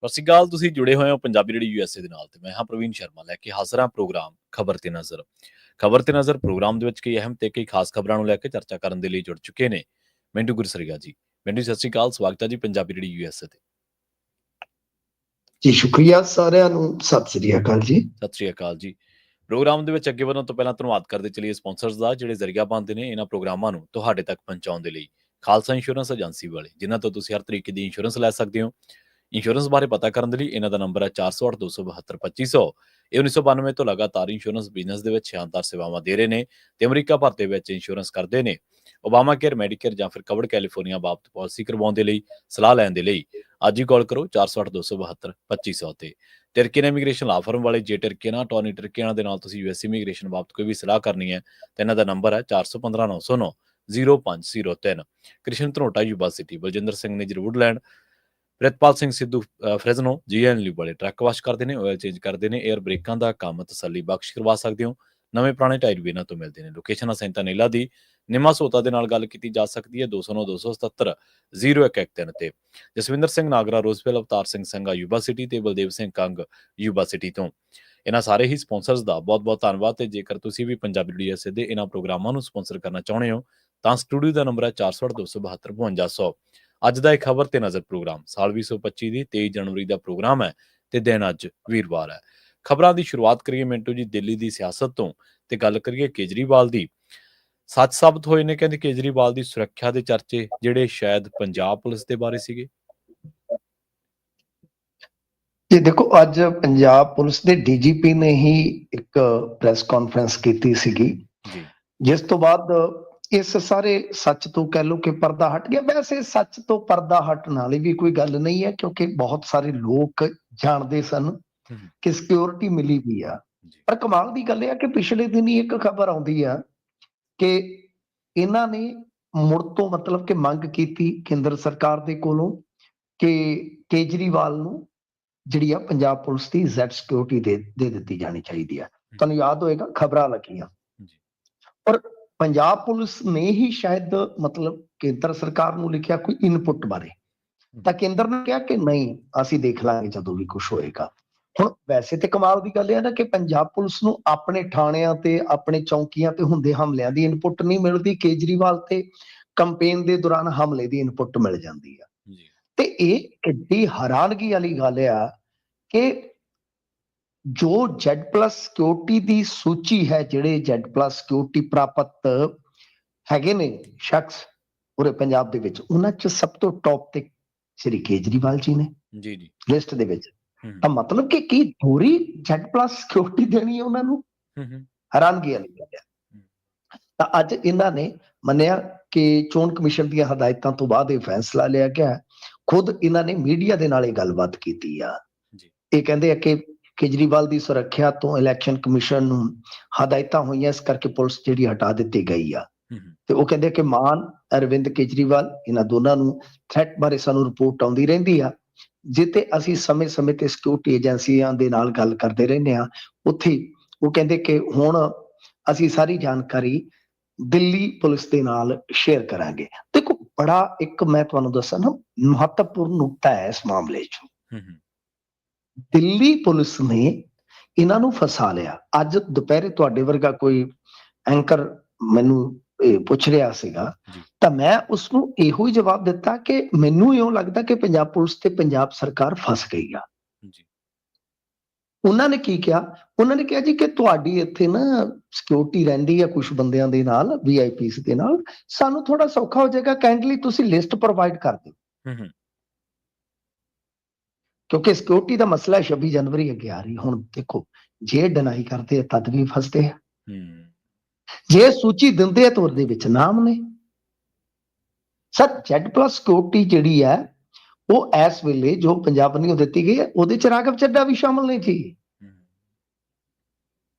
ਸਤਿ ਸ਼੍ਰੀ ਅਕਾਲ। ਤੁਸੀਂ ਜੁੜੇ ਹੋਏ ਹੋ ਪੰਜਾਬੀ ਰੇਡੀਓ USA ਦੇ ਨਾਲ ਤੇ ਮੈਂ ਹਾਂ ਪ੍ਰਵੀਨ ਸ਼ਰਮਾ ਲੈ ਕੇ ਹਾਜ਼ਰ ਹਾਂ ਪ੍ਰੋਗਰਾਮ ਖਬਰ ਤੇ ਨਜ਼ਰ। ਖਬਰ ਤੇ ਨਜ਼ਰ ਪ੍ਰੋਗਰਾਮ ਦੇ ਵਿੱਚ ਕਈ ਅਹਿਮ ਤੇ ਕਈ ਖਾਸ ਖਬਰਾਂ ਨੂੰ ਲੈ ਕੇ ਚਰਚਾ ਕਰਨ ਦੇ ਲਈ ਜੁੜ ਚੁੱਕੇ ਨੇ ਮਿੰਟੂ ਗੁਰਸਰੀਆ ਜੀ। ਮਿੰਟੂ ਸਤਿ ਸ਼੍ਰੀ ਅਕਾਲ, ਸਵਾਗਤ ਹੈ ਜੀ ਪੰਜਾਬੀ ਰੇਡੀਓ USA ਤੇ। ਜੀ ਸ਼ੁਕਰੀਆ ਸਾਰਿਆਂ ਨੂੰ, ਸਤਿ ਸ੍ਰੀ ਅਕਾਲ ਜੀ। ਸਤਿ ਸ਼੍ਰੀ ਅਕਾਲ ਜੀ। ਪ੍ਰੋਗਰਾਮ ਦੇ ਵਿੱਚ ਅੱਗੇ ਵਧਣ ਤੋਂ ਪਹਿਲਾਂ ਧੰਨਵਾਦ ਕਰਦੇ ਚਲੀਏ ਸਪਾਂਸਰਸ ਦਾ, ਜਿਹੜੇ ਜ਼ਰੀਆ ਬਣਦੇ ਨੇ ਇਹਨਾਂ ਪ੍ਰੋਗਰਾਮਾਂ ਨੂੰ ਤੁਹਾਡੇ ਤੱਕ ਪਹੁੰਚਾਉਣ ਦੇ ਲਈ। ਖਾਲਸਾ ਇੰਸ਼ੋਰੈਂਸ ਏਜੰਸੀ ਵਾਲੇ, ਜਿਨ੍ਹਾਂ ਤੋਂ ਤੁਸੀਂ ਹਰ ਤਰੀਕੇ ਦੀ ਇੰਸ਼ੋਰੈਂਸ ਲੈ ਸਕਦੇ ਹੋ। ਇੰਸ਼ੋਰੈਂਸ ਬਾਰੇ ਪਤਾ ਕਰਨ ਦੇ ਲਈ ਇਹਨਾਂ ਦਾ ਨੰਬਰ ਹੈ 408-272-2500। ਇਹ 1992 ਤੋਂ ਲਗਾਤਾਰ ਇੰਸ਼ੋਰੈਂਸ ਬਿਜ਼ਨਸ ਦੇ ਵਿੱਚ ਸ਼ਾਨਦਾਰ ਸੇਵਾਵਾਂ ਦੇ ਰਹੇ ਨੇ ਤੇ ਅਮਰੀਕਾ ਭਰ ਦੇ ਵਿੱਚ ਇੰਸ਼ੋਰੈਂਸ ਕਰਦੇ ਨੇ। ਓਬਾਮਾ ਕੇਅਰ, ਮੈਡੀਕੇਅਰ ਜਾਂ ਫਿਰ ਕਵਰਡ ਕੈਲੀਫੋਰਨੀਆ ਬਾਬਤ ਪਾਲਿਸੀ ਕਰਵਾਉਣ ਦੇ ਲਈ, ਸਲਾਹ ਲੈਣ ਦੇ ਲਈ ਅੱਜ ਹੀ ਕਾਲ ਕਰੋ 408-272-2500 ਤੇ। ਟਰਕੀਨ ਇਮੀਗ੍ਰੇਸ਼ਨ ਲਾ ਫਰਮ ਵਾਲੇ, ਜੇ ਟਰਕੀਨਾ ਟੋਨੀ ਟਰਕੀਨਾ ਦੇ ਨਾਲ ਤੁਸੀਂ US ਇਮੀਗ੍ਰੇਸ਼ਨ ਬਾਬਤ ਕੋਈ ਵੀ ਸਲਾਹ ਕਰਨੀ ਹੈ ਤਾਂ ਇਹਨਾਂ ਦਾ ਨੰਬਰ ਹੈ 4159090503। Krishan Dhanota Yuba City, Baljinder Singh Nijjar Woodland, Pritpal Singh Sidhu Fresno GNL ਵਾਲੇ ਟਰੱਕ ਵਾਸ਼ ਕਰਦੇ ਨੇ, ਆਇਲ ਚੇਂਜ ਕਰਦੇ ਨੇ, 에ਅਰ ਬ੍ਰੇਕਾਂ ਦਾ ਕੰਮ ਤਸੱਲੀ ਬਖਸ਼ ਕਰਵਾ ਸਕਦੇ ਹੋ। ਨਵੇਂ ਪੁਰਾਣੇ ਟਾਇਰ ਵੀ ਇਹਨਾਂ ਤੋਂ ਮਿਲਦੇ ਨੇ। ਲੋਕੇਸ਼ਨ ਆ ਸੈਂਟਾ ਨੀਲਾ ਦੀ। ਨਿਮਾ ਸੋਤਾ ਦੇ ਨਾਲ ਗੱਲ ਕੀਤੀ ਜਾ ਸਕਦੀ ਹੈ 209-277-0113 ਤੇ। ਜਸਵਿੰਦਰ ਸਿੰਘ ਨਾਗਰਾ ਰੋਜ਼ਵੈਲ, ਅਵਤਾਰ ਸਿੰਘ ਸੰਘਾ ਯੂਬਾ ਸਿਟੀ ਤੇ ਬਲਦੇਵ ਸਿੰਘ ਕੰਗ ਯੂਬਾ ਸਿਟੀ ਤੋਂ। ਇਹਨਾਂ ਸਾਰੇ ਹੀ ਸਪਾਂਸਰਸ ਦਾ ਬਹੁਤ-ਬਹੁਤ ਧੰਨਵਾਦ। ਤੇ ਜੇਕਰ ਤੁਸੀਂ ਵੀ ਪੰਜਾਬੀ ਰੇਡੀਓ USA ਦੇ ਇਹਨਾਂ ਪ੍ਰੋਗਰਾਮਾਂ ਨੂੰ ਸਪਾਂਸਰ ਕਰਨਾ ਚਾਹੁੰਦੇ ਹੋ ਤਾਂ ਸਟੂਡੀਓ ਦਾ ਨੰਬਰ ਹੈ 408-272-5200। ਅੱਜ ਦਾ ਇਹ ਖਬਰ ਤੇ ਨਜ਼ਰ ਪ੍ਰੋਗਰਾਮ ਸਾਲ 2025 ਦੀ 23 ਜਨਵਰੀ ਦਾ ਪ੍ਰੋਗਰਾਮ ਹੈ ਤੇ ਦਿਨ ਅੱਜ ਵੀਰਵਾਰ ਹੈ। ਖਬਰਾਂ ਦੀ ਸ਼ੁਰੂਆਤ ਕਰੀਏ ਮਿੰਟੂ ਜੀ ਦਿੱਲੀ ਦੀ ਸਿਆਸਤ ਤੋਂ ਤੇ ਗੱਲ ਕਰੀਏ ਕੇਜਰੀਵਾਲ ਦੀ। ਸੱਚ ਸਾਬਤ ਹੋਏ ਨੇ ਕਹਿੰਦੇ ਕੇਜਰੀਵਾਲ ਦੀ ਸੁਰੱਖਿਆ ਦੇ ਚਰਚੇ, ਜਿਹੜੇ ਸ਼ਾਇਦ ਪੰਜਾਬ ਪੁਲਿਸ ਦੇ ਬਾਰੇ ਸੀਗੇ। ਜੀ ਦੇਖੋ, ਅੱਜ ਪੰਜਾਬ ਪੁਲਿਸ ਦੇ DGP ਨੇ ਹੀ ਇੱਕ ਪ੍ਰੈਸ ਕਾਨਫਰੰਸ ਕੀਤੀ ਸੀਗੀ, ਜਿਸ ਤੋਂ ਬਾਅਦ ਇਸ ਸਾਰੇ ਸੱਚ ਤੋਂ ਕਹਿ ਲਓ ਕਿ ਪਰਦਾ ਹਟ ਗਿਆ। ਵੈਸੇ ਸੱਚ ਤੋਂ ਪਰਦਾ ਹਟਣ ਵਾਲੀ ਵੀ ਕੋਈ ਗੱਲ ਨਹੀਂ ਹੈ, ਕਿਉਂਕਿ ਬਹੁਤ ਸਾਰੇ ਲੋਕ ਜਾਣਦੇ ਸਨ ਕਿ ਸਿਕਿਉਰਿਟੀ ਮਿਲੀ ਵੀ ਆ। ਪਰ ਕਮਾਲ ਦੀ ਗੱਲ ਇਹ ਆ ਕਿ ਪਿਛਲੇ ਦਿਨ ਹੀ ਇੱਕ ਖਬਰ ਆਉਂਦੀ ਆ ਕਿ ਇਹਨਾਂ ਨੇ ਮੁੜ ਤੋਂ ਮਤਲਬ ਕਿ ਮੰਗ ਕੀਤੀ ਕੇਂਦਰ ਸਰਕਾਰ ਦੇ ਕੋਲੋਂ ਕਿ ਕੇਜਰੀਵਾਲ ਨੂੰ ਜਿਹੜੀ ਆ ਪੰਜਾਬ ਪੁਲਿਸ ਦੀ Z ਸਿਕਿਉਰਿਟੀ ਦੇ ਦਿੱਤੀ ਜਾਣੀ ਚਾਹੀਦੀ ਆ। ਤੁਹਾਨੂੰ ਯਾਦ ਹੋਏਗਾ ਖਬਰਾਂ ਲੱਗੀਆਂ, ਔਰ ਪੰਜਾਬ ਪੁਲਿਸ ਨੇ ਹੀ ਸ਼ਾਇਦ ਮਤਲਬ ਕੇਂਦਰ ਸਰਕਾਰ ਨੂੰ ਲਿਖਿਆ ਕੋਈ ਇਨਪੁਟ ਬਾਰੇ, ਤਾਂ ਕੇਂਦਰ ਨੇ ਕਿਹਾ ਕਿ ਨਹੀਂ, ਅਸੀਂ ਦੇਖ ਲਾਂਗੇ ਜਦੋਂ ਵੀ ਕੁਝ ਹੋਏਗਾ। ਹੁਣ ਵੈਸੇ ਤੇ ਕਮਾਲ ਦੀ ਗੱਲ ਇਹ ਨਾ ਕਿ ਪੰਜਾਬ ਪੁਲਿਸ ਨੂੰ ਆਪਣੇ ਥਾਣਿਆਂ ਤੇ ਆਪਣੇ ਚੌਂਕੀਆਂ ਤੇ ਹੁੰਦੇ ਹਮਲਿਆਂ ਦੀ ਇਨਪੁਟ ਨਹੀਂ ਮਿਲਦੀ, ਕੇਜਰੀਵਾਲ ਤੇ ਕੰਪੇਨ ਦੇ ਦੌਰਾਨ ਹਮਲੇ ਦੀ ਇਨਪੁਟ ਮਿਲ ਜਾਂਦੀ ਆ। ਤੇ ਇਹ ਕਿੱਡੀ ਹੈਰਾਨਗੀ ਵਾਲੀ ਗੱਲ ਆ ਕਿ ਜੋ Z+ ਸਿਕਿਉਰਿਟੀ ਦੀ ਸੂਚੀ ਹੈ, ਜਿਹੜੇ Z+ ਸਿਕਿਉਰਿਟੀ ਪ੍ਰਾਪਤ ਹੈਗੇ ਨੇ ਸ਼ਖਸ ਪੂਰੇ ਪੰਜਾਬ ਦੇ ਵਿੱਚ, ਉਹਨਾਂ 'ਚ ਸਭ ਤੋਂ ਟੌਪ ਤੇ ਸ਼੍ਰੀ ਕੇਜਰੀਵਾਲ ਜੀ ਨੇ ਲਿਸਟ ਦੇ ਵਿੱਚ। ਤਾਂ ਮਤਲਬ ਕਿ ਕੀ ਪੂਰੀ Z+ ਸਿਕਿਉਰਿਟੀ ਦੇਣੀ ਹੈ ਉਹਨਾਂ ਨੂੰ? ਹੈਰਾਨਗੀ ਵਾਲੀ ਗੱਲ ਹੈ। ਤਾਂ ਅੱਜ ਇਹਨਾਂ ਨੇ ਮੰਨਿਆ ਕਿ ਚੋਣ ਕਮਿਸ਼ਨ ਦੀਆਂ ਹਦਾਇਤਾਂ ਤੋਂ ਬਾਅਦ ਇਹ ਫੈਸਲਾ ਲਿਆ ਗਿਆ। ਖੁਦ ਇਹਨਾਂ ਨੇ ਮੀਡੀਆ ਦੇ ਨਾਲ ਇਹ ਗੱਲਬਾਤ ਕੀਤੀ ਆ। ਇਹ ਕਹਿੰਦੇ ਆ ਕਿ ਕੇਜਰੀਵਾਲ ਦੀ ਸੁਰੱਖਿਆ ਤੋਂ ਇਲੈਕਸ਼ਨ ਕਮਿਸ਼ਨ ਨੂੰ ਹਦਾਇਤਾਂ ਹੋਈਆਂ, ਇਸ ਕਰਕੇ ਪੁਲਿਸ ਜਿਹੜੀ ਹਟਾ ਦਿੱਤੀ ਗਈ ਆ। ਤੇ ਉਹ ਕਹਿੰਦੇ ਕਿ ਮਾਨ, ਅਰਵਿੰਦ ਕੇਜਰੀਵਾਲ, ਇਹਨਾਂ ਦੋਨਾਂ ਨੂੰ ਥ੍ਰੈਟ ਬਾਰੇ ਸਾਨੂੰ ਰਿਪੋਰਟ ਆਉਂਦੀ ਰਹਿੰਦੀ ਆ, ਜਿੱਥੇ ਅਸੀਂ ਸਮੇਂ-ਸਮੇਂ ਤੇ ਸਿਕਿਉਰਿਟੀ ਏਜੰਸੀਆਂ ਦੇ ਨਾਲ ਗੱਲ ਕਰਦੇ ਰਹਿੰਦੇ ਹਾਂ। ਉੱਥੇ ਉਹ ਕਹਿੰਦੇ ਕਿ ਹੁਣ ਅਸੀਂ ਸਾਰੀ ਜਾਣਕਾਰੀ ਦਿੱਲੀ ਪੁਲਿਸ ਦੇ ਨਾਲ ਸ਼ੇਅਰ ਕਰਾਂਗੇ। ਦੇਖੋ, ਬੜਾ ਇੱਕ ਮੈਂ ਤੁਹਾਨੂੰ ਦੱਸਾਂ ਨਾ, ਮਹੱਤਵਪੂਰਨ ਨੁਕਤਾ ਹੈ ਇਸ ਮਾਮਲੇ 'ਚ। ਦਿੱਲੀ ਪੁਲਿਸ ਨੇ ਇਹਨਾਂ ਨੂੰ ਫਸਾ ਲਿਆ। ਅੱਜ ਦੁਪਹਿਰੇ ਤੁਹਾਡੇ ਵਰਗਾ ਕੋਈ ਐਂਕਰ ਮੈਨੂੰ ਪੁੱਛ ਰਿਹਾ ਸੀਗਾ, ਤਾਂ ਮੈਂ ਉਸਨੂੰ ਇਹੋ ਹੀ ਜਵਾਬ ਦਿੱਤਾ ਕਿ ਮੈਨੂੰ ਇਉਂ ਲੱਗਦਾ ਕਿ ਪੰਜਾਬ ਪੁਲਿਸ ਤੇ ਪੰਜਾਬ ਸਰਕਾਰ ਫਸ ਗਈ ਆ। ਉਹਨਾਂ ਨੇ ਕੀ ਕਿਹਾ? ਉਹਨਾਂ ਨੇ ਕਿਹਾ ਜੀ ਕਿ ਤੁਹਾਡੀ ਇੱਥੇ ਨਾ ਸਿਕਿਉਰਿਟੀ ਰਹਿੰਦੀ ਆ ਕੁਝ ਬੰਦਿਆਂ ਦੇ ਨਾਲ, VIPs ਦੇ ਨਾਲ, ਸਾਨੂੰ ਥੋੜਾ ਸੌਖਾ ਹੋ ਜਾਏਗਾ, ਕਾਈਂਡਲੀ ਤੁਸੀਂ ਲਿਸਟ ਪ੍ਰੋਵਾਈਡ ਕਰ ਦਿਓ। ਕਿਉਂਕਿ ਸਿਕਿਉਰਿਟੀ ਦਾ ਮਸਲਾ 26 ਜਨਵਰੀ ਅੱਗੇ ਆ ਰਹੀ। ਹੁਣ ਦੇਖੋ, ਜੇ ਡਿਨਾਈ ਕਰਦੇ ਆ ਤਦ ਵੀ ਫਸਦੇ ਆ, ਜੇ ਸੂਚੀ ਦਿੰਦੇ ਆ ਤਾਂ ਉਹਦੇ ਵਿੱਚ ਨਾਮ ਨੇ। ਸਰ, Z+ ਸਿਕਿਉਰਿਟੀ ਜਿਹੜੀ ਹੈ ਉਹ ਇਸ ਵੇਲੇ ਜੋ ਪੰਜਾਬ ਨੂੰ ਦਿੱਤੀ ਗਈ ਹੈ, ਉਹਦੇ ਚ ਰਾਘਵ ਚੱਡਾ ਵੀ ਸ਼ਾਮਲ ਨਹੀਂ ਸੀ।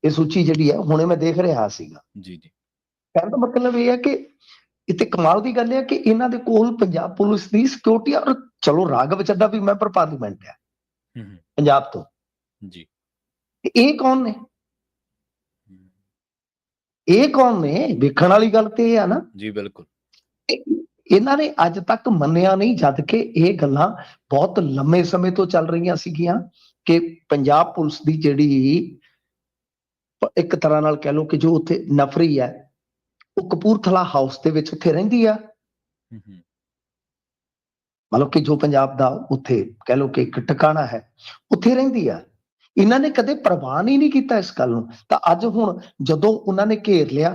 ਇਹ ਸੂਚੀ ਜਿਹੜੀ ਹੈ ਹੁਣੇ ਮੈਂ ਦੇਖ ਰਿਹਾ ਸੀਗਾ। ਕਹਿਣ ਦਾ ਮਤਲਬ ਇਹ ਹੈ ਕਿ ਇੱਥੇ ਕਮਾਲ ਦੀ ਗੱਲ ਹੈ ਕਿ ਇਹਨਾਂ ਦੇ ਕੋਲ ਪੰਜਾਬ ਪੁਲਿਸ ਦੀ ਸਿਕਿਉਰਿਟੀ, ਔਰ ਚਲੋ ਰਾਘਵ ਚੱਡਾ ਵੀ ਮੈਂਬਰ ਪਾਰਲੀਮੈਂਟ ਹੈ ਪੰਜਾਬ ਤੋਂ, ਇਹ ਕੌਣ ਨੇ? ਇਹ ਕੌਣ ਨੇ? ਵੇਖਣ ਵਾਲੀ ਗੱਲ ਤੇ ਇਹ ਆ ਨਾ। ਜੀ ਬਿਲਕੁਲ। ਇਹਨਾਂ ਨੇ ਅੱਜ ਤੱਕ ਮੰਨਿਆ ਨਹੀਂ, ਜਦ ਕਿ ਇਹ ਗੱਲਾਂ ਬਹੁਤ ਲੰਮੇ ਸਮੇਂ ਤੋਂ ਚੱਲ ਰਹੀਆਂ ਸੀਗੀਆਂ ਕਿ ਪੰਜਾਬ ਪੁਲਿਸ ਦੀ ਜਿਹੜੀ ਇੱਕ ਤਰ੍ਹਾਂ ਨਾਲ ਕਹਿ ਲਓ ਕਿ ਜੋ ਉੱਥੇ ਨਫਰੀ ਹੈ, ਉਹ ਕਪੂਰਥਲਾ ਹਾਊਸ ਦੇ ਵਿੱਚ ਉੱਥੇ ਰਹਿੰਦੀ ਆ। ਮਤਲਬ ਕਿ ਜੋ ਪੰਜਾਬ ਦਾ ਉੱਥੇ ਕਹਿ ਲਓ ਕਿ ਇੱਕ ਟਿਕਾਣਾ ਹੈ, ਉੱਥੇ ਰਹਿੰਦੀ ਆ। ਇਹਨਾਂ ਨੇ ਕਦੇ ਪ੍ਰਵਾਨ ਹੀ ਨਹੀਂ ਕੀਤਾ ਇਸ ਗੱਲ ਨੂੰ। ਤਾਂ ਅੱਜ ਹੁਣ ਜਦੋਂ ਉਹਨਾਂ ਨੇ ਘੇਰ ਲਿਆ,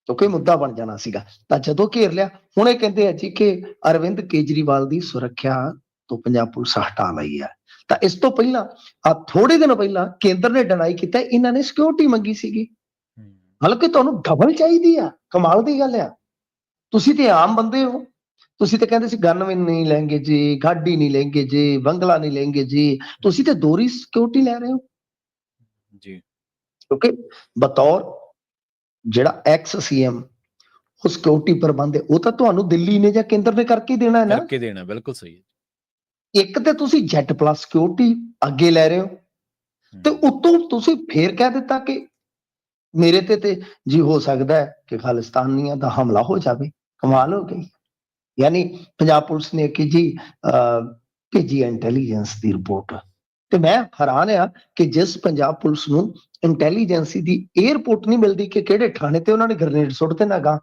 ਕਿਉਂਕਿ ਮੁੱਦਾ ਬਣ ਜਾਣਾ ਸੀਗਾ, ਤਾਂ ਜਦੋਂ ਘੇਰ ਲਿਆ, ਹੁਣ ਇਹ ਕਹਿੰਦੇ ਆ ਜੀ ਕਿ ਅਰਵਿੰਦ ਕੇਜਰੀਵਾਲ ਦੀ ਸੁਰੱਖਿਆ ਤੋਂ ਪੰਜਾਬ ਪੁਲਿਸ ਹਟਾ ਲਈ ਹੈ। ਤਾਂ ਇਸ ਤੋਂ ਪਹਿਲਾਂ ਥੋੜੇ ਦਿਨ ਪਹਿਲਾਂ ਕੇਂਦਰ ਨੇ ਡਿਨਾਈ ਕੀਤਾ ਇਹਨਾਂ ਨੇ ਸਿਕਿਉਰਿਟੀ ਮੰਗੀ ਸੀਗੀ। ਮਤਲਬ ਕਿ ਤੁਹਾਨੂੰ ਡਬਲ ਚਾਹੀਦੀ ਆ। ਕਮਾਲ ਦੀ ਗੱਲ ਆ। ਤੁਸੀਂ ਤੇ ਆਮ ਬੰਦੇ ਹੋ, ਤੁਸੀਂ ਤੇ ਕਹਿੰਦੇ ਸੀ ਗਨਮੈਨ ਨਹੀਂ ਲੈਂਗੇ ਜੀ, ਗਾਡੀ ਨਹੀਂ ਲੈਂਗੇ ਜੀ, ਬੰਗਲਾ ਨਹੀਂ ਲੈਂਗੇ ਜੀ, ਤੁਸੀਂ ਤੇ ਦੋਹਰੀ ਸਿਕਿਉਰਿਟੀ ਲੈ ਰਹੇ ਹੋ ਜੀ। ਕਿਉਂਕਿ ਬਤੌਰ ਜਿਹੜਾ ਐਕਸ ਸੀਐਮ ਉਹ ਸਿਕਿਉਰਿਟੀ ਪ੍ਰਬੰਧ ਹੈ, ਉਹ ਤਾਂ ਤੁਹਾਨੂੰ ਦਿੱਲੀ ਨੇ ਜਾਂ ਕੇਂਦਰ ਨੇ ਕਰਕੇ ਦੇਣਾ ਹੈ ਨਾ। ਕਰਕੇ ਦੇਣਾ, ਬਿਲਕੁਲ ਸਹੀ ਹੈ। ਇੱਕ ਤੇ ਤੁਸੀਂ ਜੈਟ ਪਲੱਸ ਸਿਕਿਉਰਿਟੀ ਅੱਗੇ ਲੈ ਰਹੇ ਹੋ, ਤੇ ਉੱਤੋਂ ਤੁਸੀਂ ਫੇਰ ਕਹਿ ਦਿੱਤਾ ਕਿ ਮੇਰੇ ਤੇ ਜੀ ਹੋ ਸਕਦਾ ਹੈ ਕਿ ਖਾਲਿਸਤਾਨੀਆਂ ਦਾ ਹਮਲਾ ਹੋ ਜਾਵੇ। ਕਮਾਲ ਹੋ ਗਈ। ਯਾਨੀ ਪੰਜਾਬ ਪੁਲਿਸ ਨੇ ਕਿ ਜੀ ਭੇਜੀ ਇੰਟੈਲੀਜੈਂਸ ਦੀ ਰਿਪੋਰਟ, ਤੇ ਮੈਂ ਹੈਰਾਨ ਆ ਕਿ ਜਿਸ ਪੰਜਾਬ ਪੁਲਿਸ ਨੂੰ ਇੰਟੈਲੀਜੈਂਸੀ ਦੀ ਇਹ ਰਿਪੋਰਟ ਨਹੀਂ ਮਿਲਦੀ ਕਿ ਕਿਹੜੇ ਥਾਣੇ ਤੇ ਉਹਨਾਂ ਨੇ ਗ੍ਰਨੇਡ ਸੁੱਟਦੇ ਨਾ ਗਾ,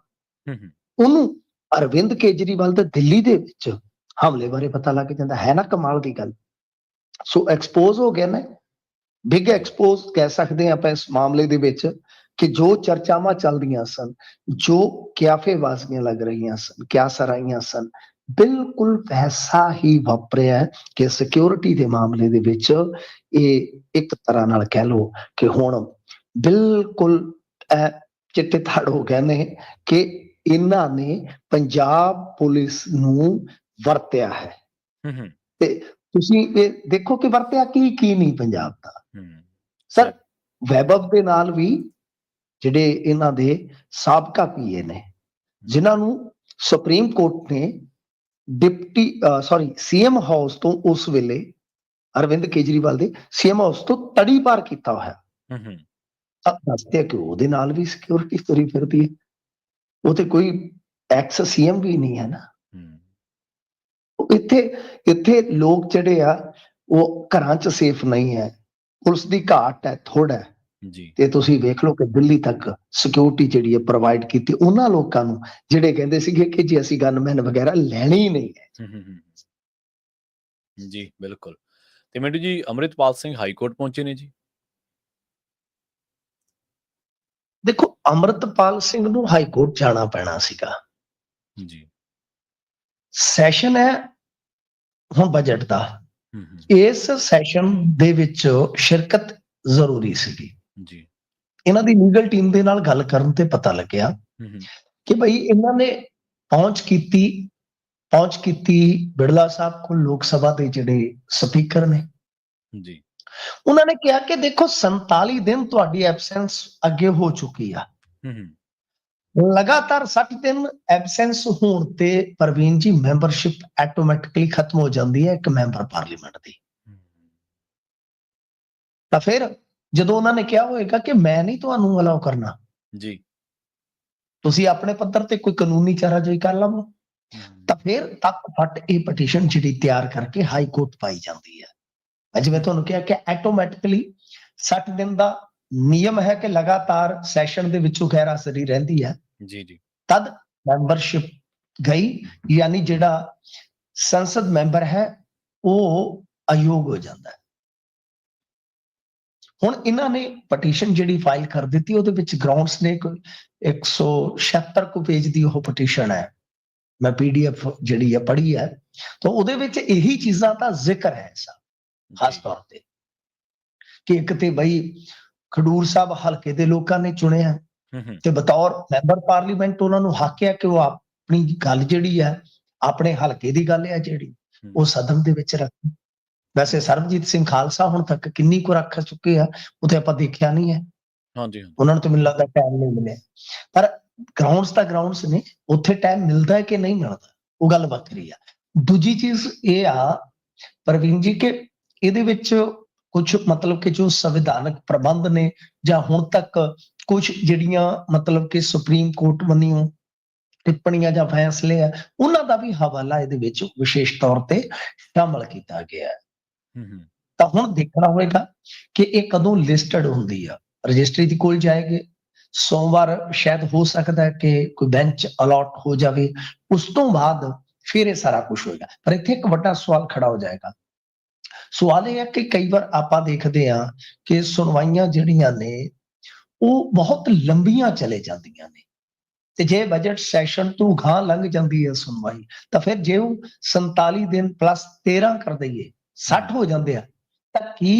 ਉਹਨੂੰ ਅਰਵਿੰਦ ਕੇਜਰੀਵਾਲ ਦੇ ਦਿੱਲੀ ਦੇ ਵਿੱਚ ਹਮਲੇ ਬਾਰੇ ਪਤਾ ਲੱਗ ਜਾਂਦਾ ਹੈ ਨਾ। ਕਮਾਲ ਦੀ ਗੱਲ। ਸੋ ਐਕਸਪੋਜ਼ ਹੋ ਗਿਆ ਨਾ, ਬਿਗ ਐਕਸਪੋਜ਼ ਕਹਿ ਸਕਦੇ ਆਪਾਂ ਇਸ ਮਾਮਲੇ ਦੇ ਵਿੱਚ, ਕਿ ਜੋ ਚਰਚਾਵਾਂ ਚੱਲਦੀਆਂ ਸਨ, ਜੋ ਕਿਆਫੇਬਾਜ਼ੀਆਂ ਲੱਗ ਰਹੀਆਂ ਸਨ, ਕਿਆ ਸਰਾਈਆਂ ਸਨ, ਬਿਲਕੁਲ ਵੈਸਾ ਹੀ ਵਾਪਰਿਆ ਕਿ ਸਿਕਿਉਰਿਟੀ ਦੇ ਮਾਮਲੇ ਦੇ ਵਿੱਚ ਇਹ ਇੱਕ ਤਰ੍ਹਾਂ ਨਾਲ ਕਹਿ ਲਓ ਕਿ ਹੁਣ ਬਿਲਕੁਲ ਚਿੱਟੇ ਧੜ ਹੋ ਗਏ ਨੇ ਕਿ ਇਹਨਾਂ ਨੇ ਪੰਜਾਬ ਪੁਲਿਸ ਨੂੰ ਵਰਤਿਆ ਹੈ। ਤੇ ਤੁਸੀਂ ਇਹ ਦੇਖੋ ਕਿ ਵਰਤਿਆ ਕੀ ਨਹੀਂ ਪੰਜਾਬ ਦਾ। ਸਰ ਵੈਭਵ ਦੇ ਨਾਲ ਵੀ ਜਿਹੜੇ ਇਹਨਾਂ ਦੇ ਸਾਬਕਾ ਪੀਏ ਨੇ, ਜਿਨ੍ਹਾਂ ਨੂੰ ਸੁਪਰੀਮ ਕੋਰਟ ਨੇ ਸੀਐਮ ਹਾਊਸ ਤੋਂ ਉਸ ਵੇਲੇ ਅਰਵਿੰਦ ਕੇਜਰੀਵਾਲ ਦੇ ਸੀਐਮ ਹਾਊਸ ਤੋਂ ਤੜੀ ਪਾਰ ਕੀਤਾ ਹੋਇਆ, ਦੱਸਦੇ ਕਿ ਉਹਦੇ ਨਾਲ ਵੀ ਸਿਕਿਉਰਿਟੀ ਤੁਰੀ ਫਿਰਦੀ ਹੈ। ਉਹ ਤੇ ਕੋਈ ਐਕਸ ਸੀਐਮ ਵੀ ਨਹੀਂ ਹੈ ਨਾ। ਇੱਥੇ ਲੋਕ ਜਿਹੜੇ ਆ ਉਹ ਘਰਾਂ 'ਚ ਸੇਫ ਨਹੀਂ ਹੈ, ਪੁਲਿਸ ਦੀ ਘਾਟ ਹੈ, ਥੋੜਾ ਹੈ ਜੀ। ਤੇ ਤੁਸੀਂ ਵੇਖ ਲਓ ਕਿ ਦਿੱਲੀ ਤੱਕ ਸਿਕਿਉਰਿਟੀ ਜਿਹੜੀ ਹੈ ਪ੍ਰੋਵਾਈਡ ਕੀਤੀ ਉਹਨਾਂ ਲੋਕਾਂ ਨੂੰ ਜਿਹੜੇ ਕਹਿੰਦੇ ਸੀਗੇ ਕਿ ਜੀ ਅਸੀਂ ਗਨਮੈਨ ਵਗੈਰਾ ਲੈਣੇ ਹੀ ਨਹੀਂ ਹੈ। ਜੀ ਬਿਲਕੁਲ। ਤੇ ਮਿੰਟੂ ਜੀ, ਅੰਮ੍ਰਿਤਪਾਲ ਸਿੰਘ ਹਾਈ ਕੋਰਟ ਪਹੁੰਚੇ ਨੇ ਜੀ। ਦੇਖੋ, ਅੰਮ੍ਰਿਤਪਾਲ ਸਿੰਘ ਨੂੰ ਹਾਈ ਕੋਰਟ ਜਾਣਾ ਪੈਣਾ ਸੀਗਾ ਜੀ। ਸੈਸ਼ਨ ਹੈ ਹੁਣ ਬਜਟ ਦਾ, ਇਸ ਸੈਸ਼ਨ ਦੇ ਵਿੱਚ ਸ਼ਿਰਕਤ ਜ਼ਰੂਰੀ ਸੀਗੀ ਜੀ। ਇਹਨਾਂ ਦੀ ਲੀਗਲ ਟੀਮ ਦੇ ਨਾਲ ਗੱਲ ਕਰਨ ਤੇ ਪਤਾ ਲੱਗਿਆ ਕਿ ਭਾਈ ਇਹਨਾਂ ਨੇ ਪਹੁੰਚ ਕੀਤੀ ਬਿੜਲਾ ਸਾਹਿਬ ਕੋਲ, ਲੋਕ ਸਭਾ ਦੇ ਜਿਹੜੇ ਸਪੀਕਰ ਨੇ ਜੀ। ਉਹਨਾਂ ਨੇ ਕਿਹਾ ਕਿ ਦੇਖੋ 47 ਦਿਨ ਤੁਹਾਡੀ ਐਬਸੈਂਸ ਅੱਗੇ ਹੋ ਚੁੱਕੀ ਆ, ਲਗਾਤਾਰ 60 ਦਿਨ ਐਬਸੈਂਸ ਹੋਣ ਤੇ ਪ੍ਰਵੀਨ ਜੀ ਮੈਂਬਰਸ਼ਿਪ ਆਟੋਮੈਟਿਕਲੀ ਖਤਮ ਹੋ ਜਾਂਦੀ ਹੈ ਇੱਕ ਮੈਂਬਰ ਪਾਰਲੀਮੈਂਟ ਦੀ। ਤਾਂ ਫਿਰ ਜਦੋਂ ਉਹਨਾਂ ਨੇ ਕਿਹਾ ਹੋਏਗਾ ਕਿ ਮੈਂ ਨਹੀਂ ਤੁਹਾਨੂੰ ਅਲਾਉ ਕਰਨਾ ਜੀ, ਤੁਸੀਂ ਆਪਣੇ ਪੱਧਰ ਤੇ ਕੋਈ ਕਾਨੂੰਨੀ ਚਾਰਾਜੋਈ ਕਰ ਲਵੋ, ਤਾਂ ਫਿਰ ਤੱਕ ਫਟ ਇਹ ਪਟੀਸ਼ਨ ਜਿਹੜੀ ਤਿਆਰ ਕਰਕੇ ਹਾਈ ਕੋਰਟ ਪਾਈ ਜਾਂਦੀ ਹੈ। ਜਿਵੇਂ ਤੁਹਾਨੂੰ ਕਿਹਾ ਕਿ ਆਟੋਮੈਟਿਕਲੀ 60 ਦਿਨ ਦਾ ਨਿਯਮ ਹੈ ਕਿ ਲਗਾਤਾਰ ਸੈਸ਼ਨ ਦੇ ਵਿੱਚੋਂ ਗੈਰ ਹਾਜ਼ਰੀ ਰਹਿੰਦੀ ਹੈ ਜੀ ਜੀ, ਤਦ ਮੈਂਬਰਸ਼ਿਪ ਗਈ, ਯਾਨੀ ਜਿਹੜਾ ਸੰਸਦ ਮੈਂਬਰ ਹੈ ਉਹ ਅਯੋਗ ਹੋ ਜਾਂਦਾ ਹੈ। ਹੁਣ ਇਹਨਾਂ ਨੇ ਪਟੀਸ਼ਨ ਜਿਹੜੀ ਫਾਈਲ ਕਰ ਦਿੱਤੀ, ਉਹਦੇ ਵਿੱਚ ਗਰਾਊਂਡਸ ਨੇ 176 ਕੁ ਪੇਜ ਦੀ ਉਹ ਪਟੀਸ਼ਨ ਹੈ, ਮੈਂ PDF ਜਿਹੜੀ ਹੈ ਪੜ੍ਹੀ ਹੈ, ਤਾਂ ਉਹਦੇ ਵਿੱਚ ਇਹੀ ਚੀਜ਼ਾਂ ਦਾ ਜ਼ਿਕਰ ਹੈ ਖਾਸ ਤੌਰ ਤੇ ਕਿ ਇੱਕ ਤੇ ਬਈ ਖਡੂਰ ਸਾਹਿਬ ਹਲਕੇ ਦੇ ਲੋਕਾਂ ਨੇ ਚੁਣਿਆ ਤੇ ਬਤੌਰ ਮੈਂਬਰ ਪਾਰਲੀਮੈਂਟ ਉਹਨਾਂ ਨੂੰ ਹੱਕ ਹੈ ਕਿ ਉਹ ਆਪਣੀ ਗੱਲ ਜਿਹੜੀ ਹੈ, ਆਪਣੇ ਹਲਕੇ ਦੀ ਗੱਲ ਹੈ ਜਿਹੜੀ, ਉਹ ਸਦਨ ਦੇ ਵਿੱਚ ਰੱਖਣ। ਵੈਸੇ ਸਰਬਜੀਤ ਸਿੰਘ ਖਾਲਸਾ ਹੁਣ ਤੱਕ ਕਿੰਨੀ ਕੁ ਰੱਖ ਚੁੱਕੇ ਆ ਉਹ ਤੇ ਆਪਾਂ ਦੇਖਿਆ ਨਹੀਂ ਹੈ, ਉਹਨਾਂ ਨੂੰ ਤਾਂ ਮੈਨੂੰ ਲੱਗਦਾ ਟਾਈਮ ਨਹੀਂ ਮਿਲਿਆ, ਪਰ ਗਰਾਊਂਡਸ ਤਾਂ ਗਰਾਊਂਡਸ ਨੇ, ਉੱਥੇ ਟਾਈਮ ਮਿਲਦਾ ਹੈ ਕਿ ਨਹੀਂ ਮਿਲਦਾ ਉਹ ਗੱਲ ਵੱਖਰੀ ਆ। ਦੂਜੀ ਚੀਜ਼ ਇਹ ਆ ਪ੍ਰਵੀਨ ਜੀ ਕਿ ਇਹਦੇ ਵਿੱਚ ਕੁਝ ਮਤਲਬ ਕਿ ਜੋ ਸੰਵਿਧਾਨਕ ਪ੍ਰਬੰਧ ਨੇ ਜਾਂ ਹੁਣ ਤੱਕ ਕੁਝ ਜਿਹੜੀਆਂ ਮਤਲਬ ਕਿ ਸੁਪਰੀਮ ਕੋਰਟ ਵੱਲੋਂ ਟਿੱਪਣੀਆਂ ਜਾਂ ਫੈਸਲੇ ਆ, ਉਹਨਾਂ ਦਾ ਵੀ ਹਵਾਲਾ ਇਹਦੇ ਵਿੱਚ ਵਿਸ਼ੇਸ਼ ਤੌਰ ਤੇ ਸ਼ਾਮਲ ਕੀਤਾ ਗਿਆ ਹੈ। ਹੂੰ ਹੂੰ ਤਾਂ ਹੁਣ ਦੇਖਣਾ ਹੋਏਗਾ ਕਿ ਇਹ ਕਦੋਂ ਲਿਸਟਡ ਹੁੰਦੀ ਆ। ਰਜਿਸਟਰੀ ਦੇ ਕੋਲ ਜਾਏਗੇ, ਸੋਮਵਾਰ ਸ਼ਾਇਦ ਹੋ ਸਕਦਾ ਹੈ ਕਿ ਕੋਈ ਬੈਂਚ ਅਲਾਟ ਹੋ ਜਾਵੇ, ਉਸ ਤੋਂ ਬਾਅਦ ਫਿਰ ਇਹ ਸਾਰਾ ਕੁਝ ਹੋਏਗਾ। ਪਰ ਇੱਥੇ ਇੱਕ ਵੱਡਾ ਸਵਾਲ ਖੜਾ ਹੋ ਜਾਏਗਾ। ਸਵਾਲ ਇਹ ਹੈ ਕਿ ਕਈ ਵਾਰ ਆਪਾਂ ਦੇਖਦੇ ਹਾਂ ਕਿ ਸੁਣਵਾਈਆਂ ਜਿਹੜੀਆਂ ਨੇ ਉਹ ਬਹੁਤ ਲੰਬੀਆਂ ਚਲੇ ਜਾਂਦੀਆਂ ਨੇ, ਤੇ ਜੇ ਬਜਟ ਸੈਸ਼ਨ ਤੋਂ ਗਾਂ ਲੰਘ ਜਾਂਦੀ ਹੈ ਸੁਣਵਾਈ, ਤਾਂ ਫਿਰ ਜੇ ਉਹ 47 ਦਿਨ ਪਲੱਸ 13 ਕਰ ਦਈਏ 60 ਹੋ ਜਾਂਦੇ ਆ, ਤਾਂ ਕੀ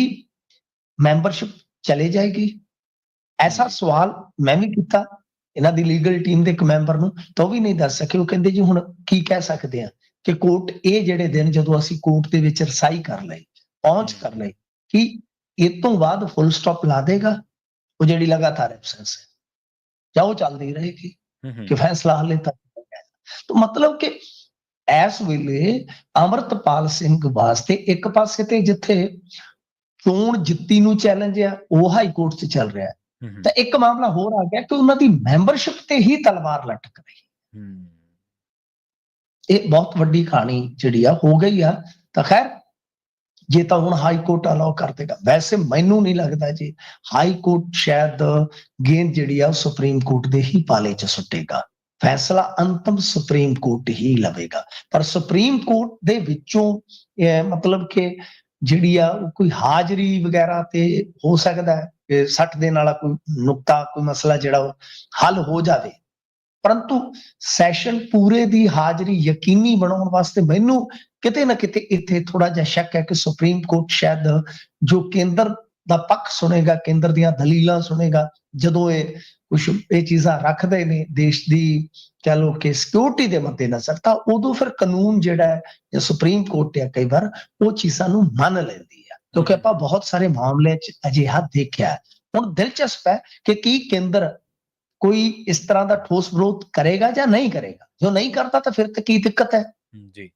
ਮੈਂਬਰਸ਼ਿਪ ਚਲੇ ਜਾਏਗੀ? ਐਸਾ ਸਵਾਲ ਮੈਂ ਵੀ ਕੀਤਾ ਇਹਨਾਂ ਦੀ ਲੀਗਲ ਟੀਮ ਦੇ ਇੱਕ ਮੈਂਬਰ ਨੂੰ, ਤਾਂ ਉਹ ਵੀ ਨਹੀਂ ਦੱਸ ਸਕੇ। ਉਹ ਕਹਿੰਦੇ ਜੀ ਹੁਣ ਕੀ ਕਹਿ ਸਕਦੇ ਆ ਕਿ ਕੋਰਟ ਇਹ ਜਿਹੜੇ ਦਿਨ ਜਦੋਂ ਅਸੀਂ ਕੋਰਟ ਦੇ ਵਿੱਚ ਰਸਾਈ ਕਰ ਲਈ, ਪਹੁੰਚ ਕਰ ਲਈ, ਕਿ ਇਹ ਤੋਂ ਬਾਅਦ ਫੁੱਲ ਸਟਾਪ ਲਾ ਦੇਗਾ ਉਹ ਜਿਹੜੀ ਲਗਾਤਾਰ ਐਬਸੈਂਸ ਹੈ, ਜਾਂ ਉਹ ਚੱਲਦੀ ਰਹੇਗੀ ਕਿ ਫੈਸਲਾ ਹਾਲੇ ਤੱਕ ਨਹੀਂ ਆਇਆ? ਤਾਂ ਮਤਲਬ ਕਿ ਇਸ ਵੇਲੇ ਅਮਰਤਪਾਲ ਸਿੰਘ ਵਾਸਤੇ ਇੱਕ ਪਾਸੇ ਤੇ ਜਿੱਥੇ ਚੋਣ ਜਿੱਤੀ ਨੂੰ ਚੈਲੰਜ ਆ ਉਹ ਹਾਈ ਕੋਰਟ 'ਚ ਚੱਲ ਰਿਹਾ, ਤਾਂ ਇੱਕ ਮਾਮਲਾ ਹੋਰ ਆ ਗਿਆ ਕਿ ਉਹਨਾਂ ਦੀ ਮੈਂਬਰਸ਼ਿਪ ਤੇ ਹੀ ਤਲਵਾਰ ਲਟਕ ਰਹੀ। ਇਹ ਬਹੁਤ ਵੱਡੀ ਕਹਾਣੀ ਜਿਹੜੀ ਆ ਹੋ ਗਈ ਆ। ਤਾਂ ਖੈਰ ਜੇ ਤਾਂ ਹੁਣ ਹਾਈ ਕੋਰਟ ਅਲਾਉ ਕਰ ਦੇਗਾ, ਵੈਸੇ ਮੈਨੂੰ ਨਹੀਂ ਲੱਗਦਾ ਜੀ ਹਾਈ ਕੋਰਟ ਸ਼ਾਇਦ ਗੇਂਦ ਜਿਹੜੀ ਆ ਉਹ ਸੁਪਰੀਮ ਕੋਰਟ ਦੇ ਹੀ ਪਾਲੇ 'ਚ ਸੁੱਟੇਗਾ। ਫੈਸਲਾ ਅੰਤਮ ਸੁਪਰੀਮ ਕੋਰਟ ਹੀ ਲਵੇਗਾ, ਪਰ ਸੁਪਰੀਮ ਕੋਰਟ ਦੇ ਵਿੱਚੋਂ ਮਤਲਬ ਕਿ ਜਿਹੜੀ ਆ ਕੋਈ ਹਾਜ਼ਰੀ ਵਗੈਰਾ ਤੇ ਹੋ ਸਕਦਾ ਹੈ ਕਿ 60 ਦਿਨ ਵਾਲਾ ਕੋਈ ਨੁਕਤਾ, ਕੋਈ ਮਸਲਾ ਜਿਹੜਾ ਉਹ ਹੱਲ ਹੋ ਜਾਵੇ, ਪਰੰਤੂ ਸੈਸ਼ਨ ਪੂਰੇ ਦੀ ਹਾਜ਼ਰੀ ਯਕੀਨੀ ਬਣਾਉਣ ਵਾਸਤੇ ਮੈਨੂੰ ਕਿਤੇ ਨਾ ਕਿਤੇ ਇੱਥੇ ਥੋੜਾ ਜਿਹਾ ਸ਼ੱਕ ਹੈ ਕਿ ਸੁਪਰੀਮ ਕੋਰਟ ਸ਼ਾਇਦ ਜੋ ਕੇਂਦਰ ਦਾ ਪੱਖ ਸੁਣੇਗਾ, ਕੇਂਦਰ ਦੀਆਂ ਦਲੀਲਾਂ ਸੁਣੇਗਾ, ਜਦੋਂ ਇਹ ਕੁਝ ਇਹ ਚੀਜ਼ਾਂ ਰੱਖਦੇ ਨੇ ਦੇਸ਼ ਦੀ ਕਹਿ ਲਓ ਕਿ ਸਿਕਿਉਰਿਟੀ ਦੇ ਮੱਦੇਨਜ਼ਰ, ਤਾਂ ਉਦੋਂ ਫਿਰ ਕਾਨੂੰਨ ਜਿਹੜਾ ਹੈ ਜਾਂ ਸੁਪਰੀਮ ਕੋਰਟ ਹੈ ਕਈ ਵਾਰ ਉਹ ਚੀਜ਼ਾਂ ਨੂੰ ਮੰਨ ਲੈਂਦੀ ਹੈ, ਕਿਉਂਕਿ ਆਪਾਂ ਬਹੁਤ ਸਾਰੇ ਮਾਮਲੇ 'ਚ ਅਜਿਹਾ ਦੇਖਿਆ। ਹੁਣ ਦਿਲਚਸਪ ਹੈ ਕਿ ਕੀ ਕੇਂਦਰ ਕੋਈ ਇਸ ਤਰ੍ਹਾਂ ਦਾ ਠੋਸ ਵਿਰੋਧ ਕਰੇਗਾ ਜਾਂ ਨਹੀਂ ਕਰੇਗਾ। ਜੋ ਨਹੀਂ ਕਰਦਾ ਤਾਂ ਫਿਰ ਤਾਂ ਕੀ ਦਿੱਕਤ ਹੈ ਜੀ?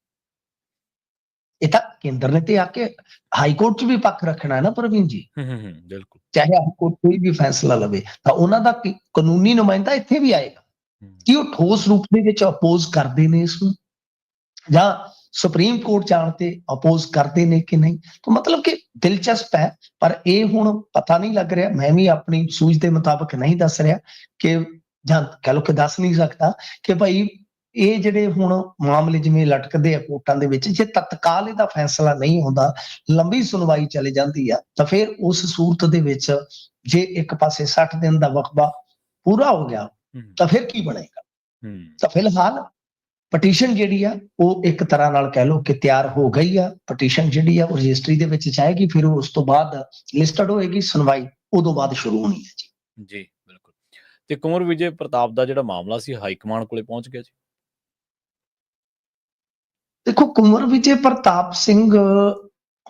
ਇਹ ਤਾਂ ਕੇਂਦਰ ਨੇ ਤੇ ਆ ਕੇ ਹਾਈ ਕੋਰਟ 'ਚ ਵੀ ਪੱਖ ਰੱਖਣਾ ਹੈ ਨਾ ਪ੍ਰਵੀਨ ਜੀ। ਬਿਲਕੁਲ, ਚਾਹੇ ਹਾਈ ਕੋਰਟ ਕੋਈ ਵੀ ਫੈਸਲਾ ਲਵੇ, ਤਾਂ ਉਹਨਾਂ ਦਾ ਕਾਨੂੰਨੀ ਨੁਮਾਇੰਦਾ ਇੱਥੇ ਵੀ ਆਏਗਾ ਕਿ ਉਹ ਠੋਸ ਰੂਪ ਦੇ ਵਿੱਚ ਅਪੋਜ਼ ਕਰਦੇ ਨੇ ਇਸ ਨੂੰ, ਜਾਂ ਸੁਪਰੀਮ ਕੋਰਟ ਜਾਣ ਤੇ ਅਪੋਜ਼ ਕਰਦੇ ਨੇ ਕਿ ਨਹੀਂ। ਤਾਂ ਮਤਲਬ ਕਿ ਦਿਲਚਸਪ ਹੈ, ਪਰ ਇਹ ਹੁਣ ਪਤਾ ਨਹੀਂ ਲੱਗ ਰਿਹਾ, ਮੈਂ ਵੀ ਆਪਣੀ ਸੂਝ ਦੇ ਮੁਤਾਬਕ ਨਹੀਂ ਦੱਸ ਰਿਹਾ ਕਿ, ਜਾਂ ਕਹਿ ਲਓ ਕਿ ਦੱਸ ਨਹੀਂ ਸਕਦਾ ਕਿ ਭਾਈ ਇਹ ਜਿਹੜੇ ਹੁਣ ਮਾਮਲੇ ਜਿਵੇਂ ਲਟਕਦੇ ਆ ਕੋਰਟਾਂ ਦੇ ਵਿੱਚ, ਜੇ ਤਤਕਾਲ ਇਹਦਾ ਫੈਸਲਾ ਨਹੀਂ ਹੁੰਦਾ, ਲੰਬੀ ਸੁਣਵਾਈ ਚਲੀ ਜਾਂਦੀ ਆ, ਤਾਂ ਫਿਰ ਉਸ ਸੂਰਤ ਦੇ ਵਿੱਚ ਜੇ ਇੱਕ ਪਾਸੇ 60 ਦਿਨ ਦਾ ਵਕਫਾ ਪੂਰਾ ਹੋ ਗਿਆ ਤਾਂ ਫਿਰ ਕੀ ਬਣੇਗਾ? ਤਾਂ ਫਿਲਹਾਲ ਪਟੀਸ਼ਨ ਜਿਹੜੀ ਆ ਉਹ ਇੱਕ ਤਰ੍ਹਾਂ ਨਾਲ ਕਹਿ ਲਓ ਕਿ ਤਿਆਰ ਹੋ ਗਈ ਆ। ਪਟੀਸ਼ਨ ਜਿਹੜੀ ਆ ਉਹ ਰਜਿਸਟਰੀ ਦੇ ਵਿੱਚ ਜਾਏਗੀ, ਫਿਰ ਉਸ ਤੋਂ ਬਾਅਦ ਲਿਸਟਡ ਹੋਏਗੀ, ਸੁਣਵਾਈ ਉਦੋਂ ਬਾਅਦ ਸ਼ੁਰੂ ਹੋਣੀ ਹੈ ਜੀ। ਬਿਲਕੁਲ। ਤੇ ਕੁੰਵਰ ਵਿਜੇ ਪ੍ਰਤਾਪ ਦਾ ਜਿਹੜਾ ਮਾਮਲਾ ਸੀ ਹਾਈ ਕਮਾਂਡ ਕੋਲੇ ਪਹੁੰਚ ਗਿਆ ਜੀ? ਦੇਖੋ, ਕੁੰਵਰ ਵਿਜੇ ਪ੍ਰਤਾਪ ਸਿੰਘ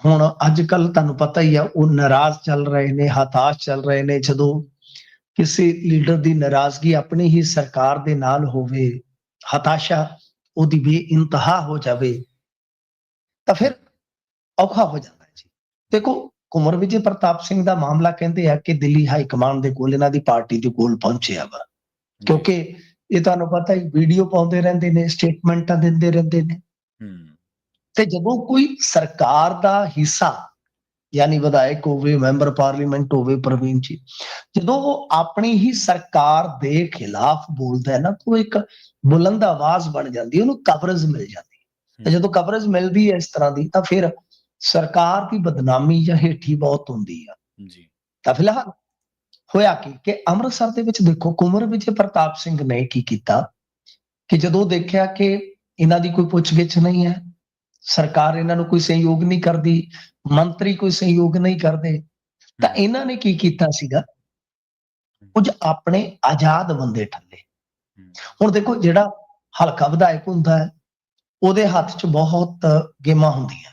ਹੁਣ ਅੱਜ ਕੱਲ ਤੁਹਾਨੂੰ ਪਤਾ ਹੀ ਆ ਉਹ ਨਾਰਾਜ਼ ਚੱਲ ਰਹੇ ਨੇ, ਹਤਾਸ਼ ਚੱਲ ਰਹੇ ਨੇ। ਜਦੋਂ ਕਿਸੇ ਲੀਡਰ ਦੀ ਨਾਰਾਜ਼ਗੀ ਆਪਣੀ ਹੀ ਸਰਕਾਰ ਦੇ ਨਾਲ ਹੋਵੇ, ਹਤਾਸ਼ਾ ਉਹਦੀ ਬੇਇੰਤਹਾ ਹੋ ਜਾਵੇ, ਤਾਂ ਫਿਰ ਔਖਾ ਹੋ ਜਾਂਦਾ ਹੈ ਜੀ। ਦੇਖੋ, ਕੁੰਵਰ ਵਿਜੇ ਪ੍ਰਤਾਪ ਸਿੰਘ ਦਾ ਮਾਮਲਾ ਕਹਿੰਦੇ ਆ ਕਿ ਦਿੱਲੀ ਹਾਈ ਕਮਾਂਡ ਦੇ ਕੋਲ, ਇਹਨਾਂ ਦੀ ਪਾਰਟੀ ਦੇ ਕੋਲ ਪਹੁੰਚਿਆ ਵਾ, ਕਿਉਂਕਿ ਇਹ ਤੁਹਾਨੂੰ ਪਤਾ ਹੀ ਵੀਡੀਓ ਪਾਉਂਦੇ ਰਹਿੰਦੇ ਨੇ, ਸਟੇਟਮੈਂਟਾਂ ਦਿੰਦੇ ਰਹਿੰਦੇ ਨੇ। ਤੇ ਜਦੋਂ ਕੋਈ ਸਰਕਾਰ ਦਾ ਹਿੱਸਾ, ਯਾਨੀ ਵਿਧਾਇਕ ਹੋਵੇ, ਮੈਂਬਰ ਪਾਰਲੀਮੈਂਟ ਹੋਵੇ, ਪ੍ਰਵੀਨ ਜੀ, ਜਦੋਂ ਉਹ ਆਪਣੀ ਹੀ ਸਰਕਾਰ ਦੇ ਖਿਲਾਫ ਬੋਲਦਾ ਹੈ ਨਾ, ਤਾਂ ਉਹ ਇੱਕ ਬੁਲੰਦ ਆਵਾਜ਼ ਬਣ ਜਾਂਦੀ ਹੈ, ਉਹਨੂੰ ਕਵਰੇਜ ਮਿਲ ਜਾਂਦੀ ਹੈ। ਤੇ ਜਦੋਂ ਕਵਰੇਜ ਮਿਲਦੀ ਹੈ ਇਸ ਤਰ੍ਹਾਂ ਦੀ, ਤਾਂ ਫਿਰ ਸਰਕਾਰ ਦੀ ਬਦਨਾਮੀ ਜਾਂ ਹੇਠੀ ਬਹੁਤ ਹੁੰਦੀ ਆ ਜੀ। ਤਾਂ ਫਿਲਹਾਲ ਹੋਇਆ ਕਿ ਅੰਮ੍ਰਿਤਸਰ ਦੇ ਵਿੱਚ ਦੇਖੋ, ਕੁੰਵਰ ਵਿਜੇ ਪ੍ਰਤਾਪ ਸਿੰਘ ਨੇ ਕੀ ਕੀਤਾ ਕਿ ਜਦੋਂ ਦੇਖਿਆ ਕਿ ਇਹਨਾਂ ਦੀ ਕੋਈ ਪੁੱਛਗਿੱਛ ਨਹੀਂ ਹੈ, ਸਰਕਾਰ ਇਹਨਾਂ ਨੂੰ ਕੋਈ ਸਹਿਯੋਗ ਨਹੀਂ ਕਰਦੀ, ਮੰਤਰੀ ਕੋਈ ਸਹਿਯੋਗ ਨਹੀਂ ਕਰਦੇ, ਤਾਂ ਇਹਨਾਂ ਨੇ ਕੀ ਕੀਤਾ ਸੀਗਾ, ਕੁਝ ਆਪਣੇ ਆਜ਼ਾਦ ਬੰਦੇ ਠੱਲੇ। ਹੁਣ ਦੇਖੋ, ਜਿਹੜਾ ਹਲਕਾ ਵਿਧਾਇਕ ਹੁੰਦਾ ਹੈ ਉਹਦੇ ਹੱਥ 'ਚ ਬਹੁਤ ਗੇਮਾਂ ਹੁੰਦੀਆਂ,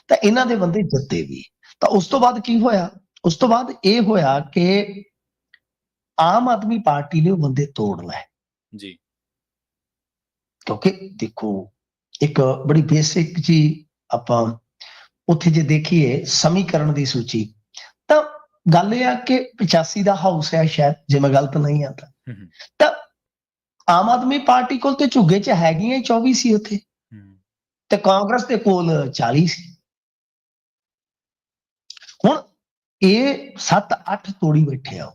ਤਾਂ ਇਹਨਾਂ ਦੇ ਬੰਦੇ ਜਿੱਤੇ ਵੀ। ਤਾਂ ਉਸ ਤੋਂ ਬਾਅਦ ਕੀ ਹੋਇਆ? ਉਸ ਤੋਂ ਬਾਅਦ ਇਹ ਹੋਇਆ ਕਿ ਆਮ ਆਦਮੀ ਪਾਰਟੀ ਨੇ ਉਹ ਬੰਦੇ ਤੋੜ ਲਏ ਜੀ। ਕਿਉਂਕਿ ਦੇਖੋ, ਇੱਕ ਬੜੀ ਬੇਸਿਕ ਜੀ ਆਪਾਂ ਉੱਥੇ ਜੇ ਦੇਖੀਏ ਸਮੀਕਰਨ ਦੀ ਸੂਚੀ, ਤਾਂ ਗੱਲ ਇਹ ਆ ਕਿ 85 ਦਾ ਹਾਊਸ ਹੈ ਸ਼ਾਇਦ, ਜੇ ਮੈਂ ਗਲਤ ਨਹੀਂ ਆ ਤਾਂ ਆਮ ਆਦਮੀ ਪਾਰਟੀ ਕੋਲ ਤੇ ਝੁੱਗੇ 'ਚ ਹੈਗੀਆਂ ਹੀ 24 ਸੀ ਉੱਥੇ, ਤੇ ਕਾਂਗਰਸ ਦੇ ਕੋਲ 40 ਸੀ। ਹੁਣ ਇਹ 7-8 ਤੋੜੀ ਬੈਠੇ ਆ।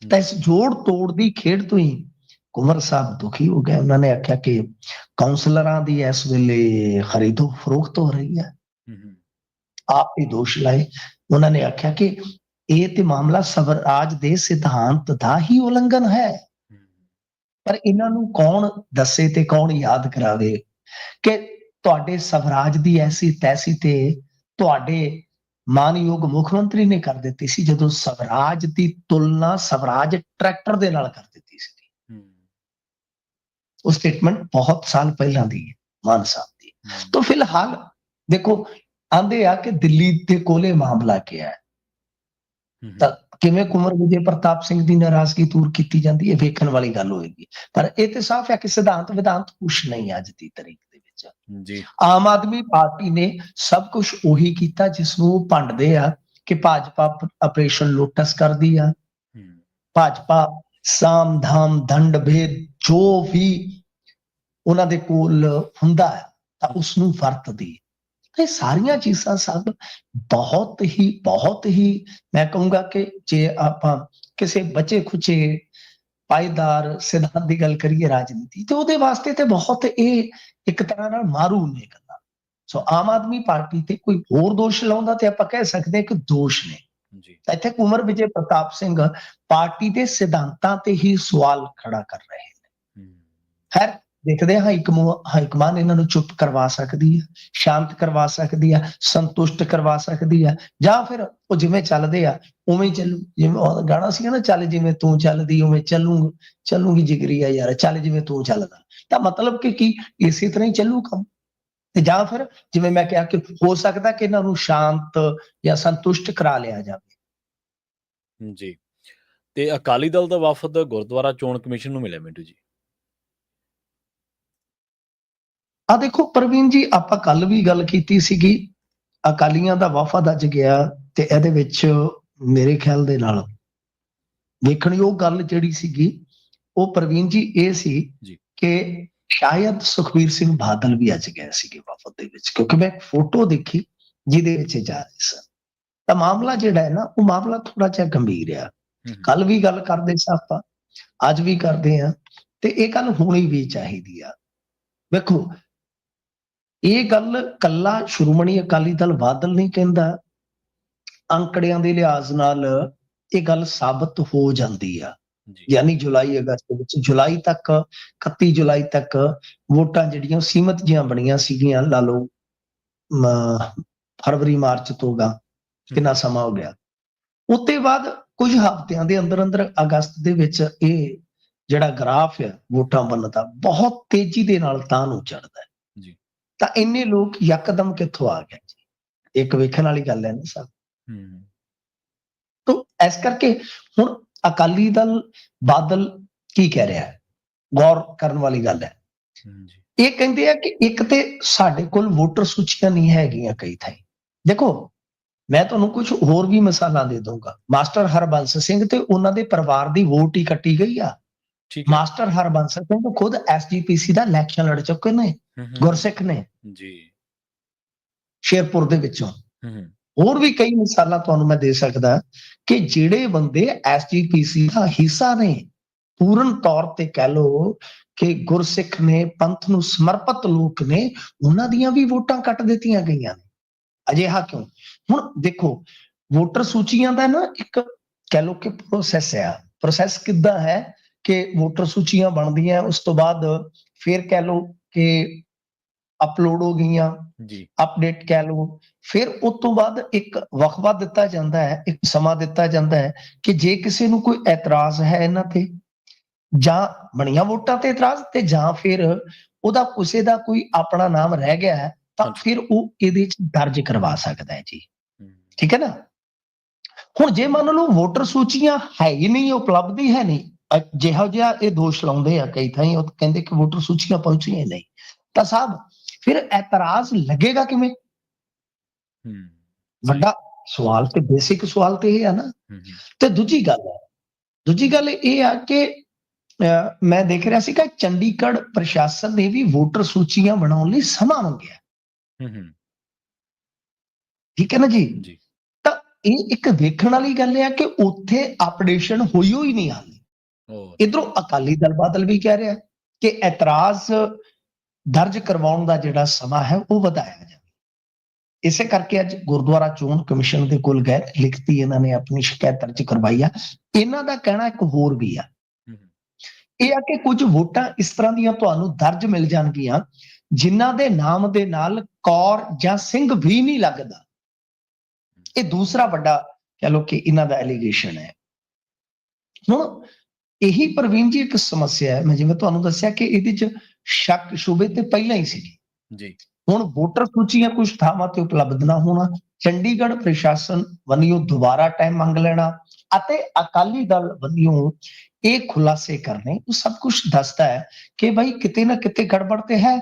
ਤਾਂ ਇਸ ਜੋੜ ਤੋੜ ਦੀ ਖੇਡ ਤੋਂ ਹੀ ਕੁੰਵਰ ਸਾਹਿਬ ਦੁਖੀ ਹੋ ਗਏ। ਉਹਨਾਂ ਨੇ ਆਖਿਆ ਕਿ ਕਾਉਂਸਲਰਾਂ ਦੀ ਇਸ ਵੇਲੇ ਖਰੀਦੋ ਫਰੋਖਤ ਹੋ ਰਹੀ ਹੈ। ਆਪ ਹੀ ਦੋਸ਼ ਲਾਏ। ਉਹਨਾਂ ਨੇ ਆਖਿਆ ਕਿ ਇਹ ਤੇ ਮਾਮਲਾ ਸਵਰਾਜ ਦੇ ਸਿਧਾਂਤ ਦਾ ਹੀ ਉਲੰਘਣ ਹੈ, ਪਰ ਇਹਨਾਂ ਨੂੰ ਕੌਣ ਦੱਸੇ ਤੇ ਕੌਣ ਯਾਦ ਕਰਾਵੇ ਕਿ ਤੁਹਾਡੇ ਸਵਰਾਜ ਦੀ ਐਸੀ ਤੈਸੀ ਤੇ ਤੁਹਾਡੇ ਮਾਨਯੋਗ ਮੁੱਖ ਮੰਤਰੀ ਨੇ ਕਰ ਦਿੱਤੀ ਸੀ, ਜਦੋਂ ਸਵਰਾਜ ਦੀ ਤੁਲਨਾ ਸਵਰਾਜ ਟਰੈਕਟਰ ਦੇ ਨਾਲ ਕਰ ਦਿੱਤੀ ਸੀ। ਉਹ ਸਟੇਟਮੈਂਟ ਬਹੁਤ ਸਾਲ ਪਹਿਲਾਂ ਦੀ ਹੈ ਮਾਨ ਸਾਹਿਬ ਦੀ। ਤਾਂ ਫਿਲਹਾਲ ਦੇਖੋ, ਆਂਦੇ ਆ ਕਿ ਦਿੱਲੀ ਦੇ ਕੋਲੇ ਮਾਮਲਾ ਕਿਹਾ ਹੈ, ਤਾਂ ਕਿਵੇਂ ਕੁੰਵਰ ਵਿਜੇ ਪ੍ਰਤਾਪ ਸਿੰਘ ਦੀ ਨਾਰਾਜ਼ਗੀ ਦੂਰ ਕੀਤੀ ਜਾਂਦੀ ਹੈ, ਵੇਖਣ ਵਾਲੀ ਗੱਲ ਹੋਏਗੀ। ਪਰ ਇਹ ਤੇ ਸਾਫ਼ ਹੈ ਕਿ ਸਿਧਾਂਤ ਵਿਧਾਂਤ ਕੁਛ ਨਹੀਂ ਅੱਜ ਦੀ ਤਾਰੀਖ ਦੇ ਵਿੱਚ। ਜੀ ਆਮ ਆਦਮੀ ਪਾਰਟੀ ਨੇ ਸਭ ਕੁਝ ਉਹੀ ਕੀਤਾ ਜਿਸ ਨੂੰ ਉਹ ਭੰਡਦੇ ਆ ਕਿ ਭਾਜਪਾ ਆਪਰੇਸ਼ਨ ਲੋਟਸ ਕਰਦੀ ਆ, ਭਾਜਪਾ ਸਾਮ ਧਾਮ ਦੰਡ ਭੇਦ ਜੋ ਵੀ ਉਹਨਾਂ ਦੇ ਕੋਲ ਹੁੰਦਾ ਹੈ ਤਾਂ ਉਸ ਨੂੰ ਵਰਤਦੀ। ਇਹ ਸਾਰੀਆਂ ਚੀਜ਼ਾਂ ਸਭ ਬਹੁਤ ਹੀ ਮੈਂ ਕਹੂੰਗਾ ਕਿ ਜੇ ਆਪਾਂ ਕਿਸੇ ਬਚੇ ਖੁਚੇ ਪਾਇਦਾਰ ਸਿਧਾਂਤ ਦੀ ਗੱਲ ਕਰੀਏ ਰਾਜਨੀਤੀ ਤੇ ਉਹਦੇ ਵਾਸਤੇ ਤੇ ਬਹੁਤ ਇਹ ਇੱਕ ਤਰ੍ਹਾਂ ਨਾਲ ਮਾਰੂ ਨੇ ਗੱਲਾਂ। ਸੋ ਆਮ ਆਦਮੀ ਪਾਰਟੀ ਤੇ ਕੋਈ ਹੋਰ ਦੋਸ਼ ਲਾਉਂਦਾ ਤੇ ਆਪਾਂ ਕਹਿ ਸਕਦੇ ਕਿ ਦੋਸ਼ ਨੇ। ਤਾਂ ਇੱਥੇ ਕੁੰਵਰ ਵਿਜੇ ਪ੍ਰਤਾਪ ਸਿੰਘ ਪਾਰਟੀ ਦੇ ਸਿਧਾਂਤਾਂ ਤੇ ਹੀ ਸਵਾਲ ਖੜਾ ਕਰ ਰਹੇ ਨੇ। ਖੈਰ ਦੇਖਦੇ ਹਾਂ ਹਾਈਕਮਾਨ ਇਹਨਾਂ ਨੂੰ ਚੁੱਪ ਕਰਵਾ ਸਕਦੀ ਹੈ, ਸ਼ਾਂਤ ਕਰਵਾ ਸਕਦੀ ਹੈ, ਸੰਤੁਸ਼ਟ ਕਰਵਾ ਸਕਦੀ ਹੈ, ਜਾਂ ਫਿਰ ਉਹ ਜਿਵੇਂ ਚੱਲਦੇ ਆ ਉਵੇਂ ਚੱਲੂ। ਜਿਵੇਂ ਉਹ ਗਾਣਾ ਸੀਗਾ ਨਾ, ਚੱਲ ਜਿਵੇਂ ਤੂੰ ਚੱਲਦੀ ਉਵੇਂ ਚੱਲੂਗੀ ਜਿਗਰੀ ਆ ਯਾਰ, ਚੱਲ ਜਿਵੇਂ ਤੂੰ ਚੱਲਦਾ। ਤਾਂ ਮਤਲਬ ਕਿ ਕੀ ਇਸੇ ਤਰ੍ਹਾਂ ਹੀ ਚੱਲੂ ਕੰਮ। ਤੇ ਜਾਂ ਫਿਰ ਜਿਵੇਂ ਮੈਂ ਕਿਹਾ ਕਿ ਹੋ ਸਕਦਾ ਕਿ ਇਹਨਾਂ ਨੂੰ ਸ਼ਾਂਤ ਜਾਂ ਸੰਤੁਸ਼ਟ ਕਰਾ ਲਿਆ ਜਾਵੇ। ਜੀ, ਤੇ ਅਕਾਲੀ ਦਲ ਦਾ ਵਫਦ ਗੁਰਦੁਆਰਾ ਚੋਣ ਕਮਿਸ਼ਨ ਨੂੰ ਮਿਲਿਆ ਮਿੰਟੂ ਜੀ। ਆ ਦੇਖੋ ਪ੍ਰਵੀਨ ਜੀ, ਆਪਾਂ ਕੱਲ ਵੀ ਗੱਲ ਕੀਤੀ ਸੀਗੀ, ਅਕਾਲੀਆਂ ਦਾ ਵਫਦ ਅੱਜ ਗਿਆ ਤੇ ਇਹਦੇ ਵਿੱਚ ਮੇਰੇ ਖਿਆਲ ਦੇ ਨਾਲ ਵੇਖਣਯੋਗ ਗੱਲ ਜਿਹੜੀ ਸੀਗੀ ਉਹ ਪ੍ਰਵੀਨ ਜੀ ਇਹ ਸੀ ਕਿ ਸ਼ਾਇਦ ਸੁਖਬੀਰ ਸਿੰਘ ਬਾਦਲ ਵੀ ਅੱਜ ਗਏ ਸੀਗੇ ਵਫਦ ਦੇ ਵਿੱਚ, ਕਿਉਂਕਿ ਮੈਂ ਇੱਕ ਫੋਟੋ ਦੇਖੀ ਜਿਹਦੇ ਵਿੱਚ ਜਾ ਰਹੇ ਸਨ। ਤਾਂ ਮਾਮਲਾ ਜਿਹੜਾ ਹੈ ਨਾ, ਉਹ ਮਾਮਲਾ ਥੋੜਾ ਜਿਹਾ ਗੰਭੀਰ ਆ। ਕੱਲ ਵੀ ਗੱਲ ਕਰਦੇ ਸੀ ਆਪਾਂ, ਅੱਜ ਵੀ ਕਰਦੇ ਆ, ਤੇ ਇਹ ਗੱਲ ਹੋਣੀ ਵੀ ਚਾਹੀਦੀ ਆ। ਵੇਖੋ, ਇਹ ਗੱਲ ਕੱਲਾ ਸ਼੍ਰੋਮਣੀ ਅਕਾਲੀ ਦਲ ਬਾਦਲ ਨਹੀਂ ਕਹਿੰਦਾ, ਅੰਕੜਿਆਂ ਦੇ ਲਿਹਾਜ਼ ਨਾਲ ਇਹ ਗੱਲ ਸਾਬਤ ਹੋ ਜਾਂਦੀ ਆ। ਯਾਨੀ ਜੁਲਾਈ ਅਗਸਤ ਵਿੱਚ, ਜੁਲਾਈ ਤੱਕ 31 ਜੁਲਾਈ ਤੱਕ ਵੋਟਾਂ ਜਿਹੜੀਆਂ ਸੀਮਤ ਜਿਹੀਆਂ ਬਣੀਆਂ ਸੀਗੀਆਂ। ਲਾ ਲਓ ਫਰਵਰੀ ਮਾਰਚ ਤੋਂ ਗਾ ਕਿੰਨਾ ਸਮਾਂ ਹੋ ਗਿਆ। ਉਤੇ ਬਾਅਦ ਕੁਝ ਹਫ਼ਤਿਆਂ ਦੇ ਅੰਦਰ ਅੰਦਰ ਅਗਸਤ ਦੇ ਵਿੱਚ ਇਹ ਜਿਹੜਾ ਗ੍ਰਾਫ ਹੈ ਵੋਟਾਂ ਬਣਨ ਦਾ ਬਹੁਤ ਤੇਜ਼ੀ ਦੇ ਨਾਲ ਤਾਂ ਨੂੰ ਚੜਦਾ ਹੈ। ਤਾਂ ਇੰਨੇ ਲੋਕ ਯਕਦਮ ਕਿੱਥੋਂ ਆ ਗਏ ਜੀ, ਇੱਕ ਵੇਖਣ ਵਾਲੀ ਗੱਲ ਹੈ ਨਾ ਸਭ। ਤਾਂ ਇਸ ਕਰਕੇ ਹੁਣ ਅਕਾਲੀ ਦਲ ਬਾਦਲ ਕੀ ਕਹਿ ਰਿਹਾ ਹੈ, ਗੌਰ ਕਰਨ ਵਾਲੀ ਗੱਲ ਹੈ। ਇਹ ਕਹਿੰਦੇ ਆ ਕਿ ਇੱਕ ਤੇ ਸਾਡੇ ਕੋਲ ਵੋਟਰ ਸੂਚੀਆਂ ਨਹੀਂ ਹੈਗੀਆਂ ਕਈ ਥਾਈਂ। ਦੇਖੋ, ਮੈਂ ਤੁਹਾਨੂੰ ਕੁਝ ਹੋਰ ਵੀ ਮਿਸਾਲਾਂ ਦੇ ਦਊਂਗਾ। ਮਾਸਟਰ ਹਰਬੰਸ ਸਿੰਘ ਤੇ ਉਹਨਾਂ ਦੇ ਪਰਿਵਾਰ ਦੀ ਵੋਟ ਹੀ ਕੱਟੀ ਗਈ ਆ। ਮਾਸਟਰ ਹਰਬੰਸ ਸਿੰਘ ਖੁਦ SGPC ਦਾ ਇਲੈਕਸ਼ਨ ਲੜ ਚੁੱਕੇ ਨੇ, ਗੁਰਸਿੱਖ ਨੇ ਜੀ, ਸ਼ੇਰਪੁਰ ਦੇ ਵਿੱਚੋਂ। ਹੋਰ ਵੀ ਕਈ ਮਿਸਾਲਾਂ ਤੁਹਾਨੂੰ ਮੈਂ ਦੇ ਸਕਦਾ ਕਿ ਜਿਹੜੇ ਬੰਦੇ SGPC ਦਾ ਹਿੱਸਾ ਨੇ, ਪੂਰਨ ਤੌਰ ਤੇ ਕਹਿ ਲਓ ਕਿ ਗੁਰਸਿੱਖ ਨੇ, ਪੰਥ ਨੂੰ ਸਮਰਪਿਤ ਲੋਕ ਨੇ, ਉਹਨਾਂ ਦੀਆਂ ਵੀ ਵੋਟਾਂ ਕੱਟ ਦਿੱਤੀਆਂ ਗਈਆਂ ਨੇ। ਅਜਿਹਾ ਕਿਉਂ? ਹੁਣ ਦੇਖੋ, ਵੋਟਰ ਸੂਚੀਆਂ ਦਾ ਨਾ ਇੱਕ ਕਹਿ ਲਓ ਕਿ ਪ੍ਰੋਸੈਸ ਆ। ਪ੍ਰੋਸੈਸ ਕਿੱਦਾਂ ਹੈ ਕਿ ਵੋਟਰ ਸੂਚੀਆਂ ਬਣਦੀਆਂ, ਉਸ ਤੋਂ ਬਾਅਦ ਫਿਰ ਕਹਿ ਲਓ ਕਿ ਅਪਲੋਡ ਹੋ ਗਈਆਂ, ਅਪਡੇਟ ਕਹਿ ਲਓ, ਫਿਰ ਉਸ ਤੋਂ ਬਾਅਦ ਇੱਕ ਵਕਫਾ ਦਿੱਤਾ ਜਾਂਦਾ ਹੈ, ਇੱਕ ਸਮਾਂ ਦਿੱਤਾ ਜਾਂਦਾ ਹੈ ਕਿ ਜੇ ਕਿਸੇ ਨੂੰ ਕੋਈ ਐਤਰਾਜ਼ ਹੈ ਇਹਨਾਂ ਤੇ, ਜਾਂ ਬਣੀਆਂ ਵੋਟਾਂ ਤੇ ਇਤਰਾਜ਼, ਤੇ ਜਾਂ ਫਿਰ ਉਹਦਾ ਕਿਸੇ ਦਾ ਕੋਈ ਆਪਣਾ ਨਾਮ ਰਹਿ ਗਿਆ ਹੈ, ਤਾਂ ਫਿਰ ਉਹ ਇਹਦੇ ਚ ਦਰਜ ਕਰਵਾ ਸਕਦਾ ਹੈ ਜੀ। ਠੀਕ ਹੈ ਨਾ। ਹੁਣ ਜੇ ਮੰਨ ਲਓ ਵੋਟਰ ਸੂਚੀਆਂ ਹੈ ਹੀ ਨਹੀਂ, ਉਪਲਬਧ ਹੀ ਹੈ ਨਹੀਂ, ਜਿਹੋ ਜਿਹਾ ਇਹ ਦੋਸ਼ ਲਾਉਂਦੇ ਆ ਕਈ ਥਾਈਂ, ਉਹ ਕਹਿੰਦੇ ਕਿ ਵੋਟਰ ਸੂਚੀਆਂ ਪਹੁੰਚੀਆਂ ਨਹੀਂ, ਤਾਂ ਸਾਹਿਬ ਫਿਰ ਐਤਰਾਜ਼ ਲੱਗੇਗਾ ਕਿਵੇਂ? ਵੱਡਾ ਸਵਾਲ ਤੇ ਬੇਸਿਕ ਸਵਾਲ ਤੇ ਇਹ ਆ ਨਾ। ਤੇ ਦੂਜੀ ਗੱਲ ਇਹ ਆ ਕਿ ਮੈਂ ਦੇਖ ਰਿਹਾ ਸੀਗਾ ਚੰਡੀਗੜ੍ਹ ਪ੍ਰਸ਼ਾਸਨ ਨੇ ਵੀ ਵੋਟਰ ਸੂਚੀਆਂ ਬਣਾਉਣ ਲਈ ਸਮਾਂ ਮੰਗਿਆ। ਹੂੰ ਠੀਕ ਹੈ ਨਾ ਜੀ। ਜੀ ਤਾਂ ਇਹ ਇੱਕ ਵੇਖਣ ਵਾਲੀ ਗੱਲ ਹੈ ਕਿ ਉੱਥੇ ਅਪਡੇਸ਼ਨ ਹੋਈ ਨਹੀਂ ਹਾਲੇ। ਉਹ ਇਧਰੋਂ ਅਕਾਲੀ ਦਲ ਬਾਦਲ ਵੀ ਕਹਿ ਰਿਹਾ ਕਿ ਇਤਰਾਜ਼ ਦਰਜ ਕਰਵਾਉਣ ਦਾ ਜਿਹੜਾ ਸਮਾਂ ਹੈ ਉਹ ਵਧਾਇਆ ਜਾਵੇ। ਇਸੇ ਕਰਕੇ ਅੱਜ ਗੁਰਦੁਆਰਾ ਚੋਣ ਕਮਿਸ਼ਨ ਦੇ ਕੋਲ ਗਏ, ਲਿਖਤੀ ਇਹਨਾਂ ਨੇ ਆਪਣੀ ਸ਼ਿਕਾਇਤ ਦਰਜ ਕਰਵਾਈ ਆ। ਇਹਨਾਂ ਦਾ ਕਹਿਣਾ ਇੱਕ ਹੋਰ ਵੀ ਆ, ਹੂੰ ਇਹ ਆ ਕਿ ਕੁਝ ਵੋਟਾਂ ਇਸ ਤਰ੍ਹਾਂ ਦੀਆਂ ਤੁਹਾਨੂੰ ਦਰਜ ਮਿਲ ਜਾਣਗੀਆਂ ਜਿਨ੍ਹਾਂ ਦੇ ਨਾਮ ਦੇ ਨਾਲ ਕੌਰ ਜਾਂ ਸਿੰਘ ਵੀ ਨਹੀਂ ਲੱਗਦਾ। ਇਹ ਦੂਸਰਾ ਵੱਡਾ ਕਹਿ ਲਓ ਕਿ ਇਹਨਾਂ ਦਾ ਐਲੀਗੇਸ਼ਨ ਹੈ। ਹੁਣ ਇਹੀ ਪ੍ਰਵੀਨ ਜੀ ਇੱਕ ਸਮੱਸਿਆ ਹੈ। ਮੈਂ ਜਿਵੇਂ ਤੁਹਾਨੂੰ ਦੱਸਿਆ ਕਿ ਇਹਦੇ 'ਚ ਸ਼ੱਕ ਸ਼ੁਬੇ ਤੇ ਪਹਿਲਾਂ ਹੀ ਸੀਗੀ। ਜੀ ਹੁਣ ਵੋਟਰ ਸੂਚੀਆਂ ਕੁਝ ਥਾਵਾਂ ਤੇ ਉਪਲਬਧ ਨਾ ਹੋਣਾ, ਚੰਡੀਗੜ੍ਹ ਪ੍ਰਸ਼ਾਸਨ ਵੱਲੋਂ ਦੁਬਾਰਾ ਟਾਈਮ ਮੰਗ ਲੈਣਾ ਅਤੇ ਅਕਾਲੀ ਦਲ ਵੱਲੋਂ ਇਹ ਖੁਲਾਸੇ ਕਰਨੇ, ਉਹ ਸਭ ਕੁਝ ਦੱਸਦਾ ਹੈ ਕਿ ਭਾਈ ਕਿਤੇ ਨਾ ਕਿਤੇ ਗੜਬੜ ਤੇ ਹੈ।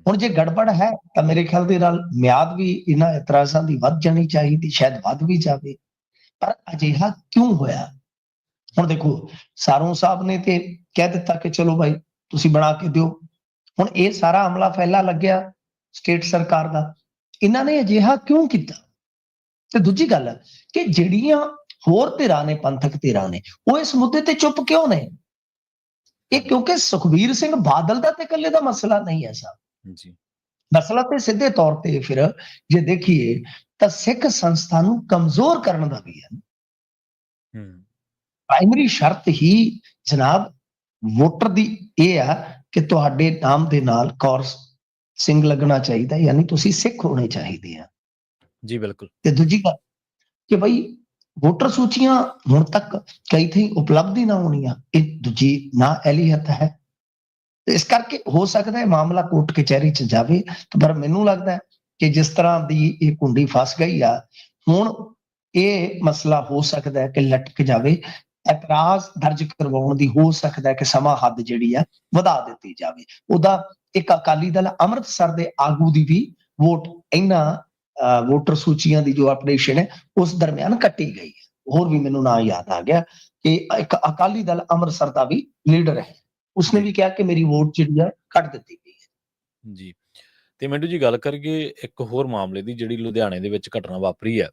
ਹੁਣ ਜੇ ਗੜਬੜ ਹੈ ਤਾਂ ਮੇਰੇ ਖਿਆਲ ਦੇ ਨਾਲ ਮਿਆਦ ਵੀ ਇਹਨਾਂ ਇਤਰਾਜ਼ਾਂ ਦੀ ਵੱਧ ਜਾਣੀ ਚਾਹੀਦੀ, ਸ਼ਾਇਦ ਵੱਧ ਵੀ ਜਾਵੇ। ਪਰ ਅਜਿਹਾ ਕਿਉਂ ਹੋਇਆ? ਹੁਣ ਦੇਖੋ, ਸਾਰੋਂ ਸਾਹਿਬ ਨੇ ਤੇ ਕਹਿ ਦਿੱਤਾ ਕਿ ਚਲੋ ਭਾਈ ਤੁਸੀਂ ਬਣਾ ਕੇ ਦਿਓ। ਹੁਣ ਇਹ ਸਾਰਾ ਅਮਲਾ ਫੈਲਾ ਲੱਗਿਆ ਸਟੇਟ ਸਰਕਾਰ ਦਾ। ਇਹਨਾਂ ਨੇ ਅਜਿਹਾ ਕਿਉਂ ਕੀਤਾ? ਤੇ ਦੂਜੀ ਗੱਲ ਕਿ ਜਿਹੜੀਆਂ ਹੋਰ ਧਿਰਾਂ ਨੇ, ਪੰਥਕ ਧਿਰਾਂ ਨੇ, ਉਹ ਇਸ ਮੁੱਦੇ ਤੇ ਚੁੱਪ ਕਿਉਂ ਨੇ? ਇਹ ਕਿਉਂਕਿ ਸੁਖਬੀਰ ਸਿੰਘ ਬਾਦਲ ਦਾ ਤੇ ਇਕੱਲੇ ਦਾ ਮਸਲਾ ਨਹੀਂ ਹੈ ਸਾਹਿਬ ਜੀ ਮਸਲਾ ਤੇ ਸਿੱਧੇ ਤੌਰ ਤੇ ਫਿਰ ਜੇ ਦੇਖੀਏ ਤਾਂ ਸਿੱਖ ਸੰਸਥਾ ਨੂੰ ਕਮਜ਼ੋਰ ਕਰਨ ਦਾ ਵੀ ਹੈ। ਪ੍ਰਾਇਮਰੀ ਸ਼ਰਤ ਹੀ ਜਨਾਬ ਵੋਟਰ ਦੀ ਇਹ ਆ ਕਿ ਤੁਹਾਡੇ ਨਾਮ ਦੇ ਨਾਲ ਕੌਰ ਸਿੰਘ ਲੱਗਣਾ ਚਾਹੀਦਾ, ਯਾਨੀ ਤੁਸੀਂ ਸਿੱਖ ਹੋਣੇ ਚਾਹੀਦੇ ਆ। ਜੀ ਬਿਲਕੁਲ। ਤੇ ਦੂਜੀ ਗੱਲ ਕਿ ਬਈ ਵੋਟਰ ਸੂਚੀਆਂ ਹੁਣ ਤੱਕ ਕਈ ਥਾਈਂ ਉਪਲਬਧ ਹੀ ਨਾ ਹੋਣੀਆਂ, ਇਹ ਦੂਜੀ ਨਾ ਐਲੀਅਤ ਹੈ। ਇਸ ਕਰਕੇ ਹੋ ਸਕਦਾ ਹੈ ਮਾਮਲਾ ਕੋਰਟ ਕਚਹਿਰੀ 'ਚ ਜਾਵੇ, ਪਰ ਮੈਨੂੰ ਲੱਗਦਾ ਕਿ ਜਿਸ ਤਰ੍ਹਾਂ ਦੀ ਇਹ ਕੁੰਡੀ ਫਸ ਗਈ ਆ, ਹੁਣ ਇਹ ਮਸਲਾ ਹੋ ਸਕਦਾ ਹੈ ਕਿ ਲਟਕ ਜਾਵੇ। ਇਤਰਾਜ਼ ਦਰਜ ਕਰਵਾਉਣ ਦੀ ਹੋ ਸਕਦਾ ਹੈ ਕਿ ਸਮਾਂ ਹੱਦ ਜਿਹੜੀ ਆ ਵਧਾ ਦਿੱਤੀ ਜਾਵੇ। ਉਹਦਾ ਇੱਕ ਅਕਾਲੀ ਦਲ ਅੰਮ੍ਰਿਤਸਰ ਦੇ ਆਗੂ ਦੀ ਵੀ ਵੋਟ ਇਹਨਾਂ ਵੋਟਰ ਸੂਚੀਆਂ ਦੀ ਜੋ ਅਪਡੇਸ਼ਨ ਹੈ ਉਸ ਦਰਮਿਆਨ ਕੱਟੀ ਗਈ ਹੈ। ਹੋਰ ਵੀ ਮੈਨੂੰ ਨਾਂ ਯਾਦ ਆ ਗਿਆ ਕਿ ਇੱਕ ਅਕਾਲੀ ਦਲ ਅੰਮ੍ਰਿਤਸਰ ਦਾ ਵੀ ਲੀਡਰ ਹੈ, ਉਸਨੇ ਵੀ ਕਿਹਾ ਕਿ ਮੇਰੀ ਵੋਟ ਜਿਹੜੀ ਆ ਕੱਟ ਦਿੱਤੀ ਗਈ ਹੈ। ਜੀ ਤੇ ਮਿੰਟੂ ਜੀ, ਗੱਲ ਕਰੀਏ ਇੱਕ ਹੋਰ ਮਾਮਲੇ ਦੀ, ਜਿਹੜੀ ਲੁਧਿਆਣੇ ਦੇ ਵਿੱਚ ਘਟਨਾ ਵਾਪਰੀ ਹੈ।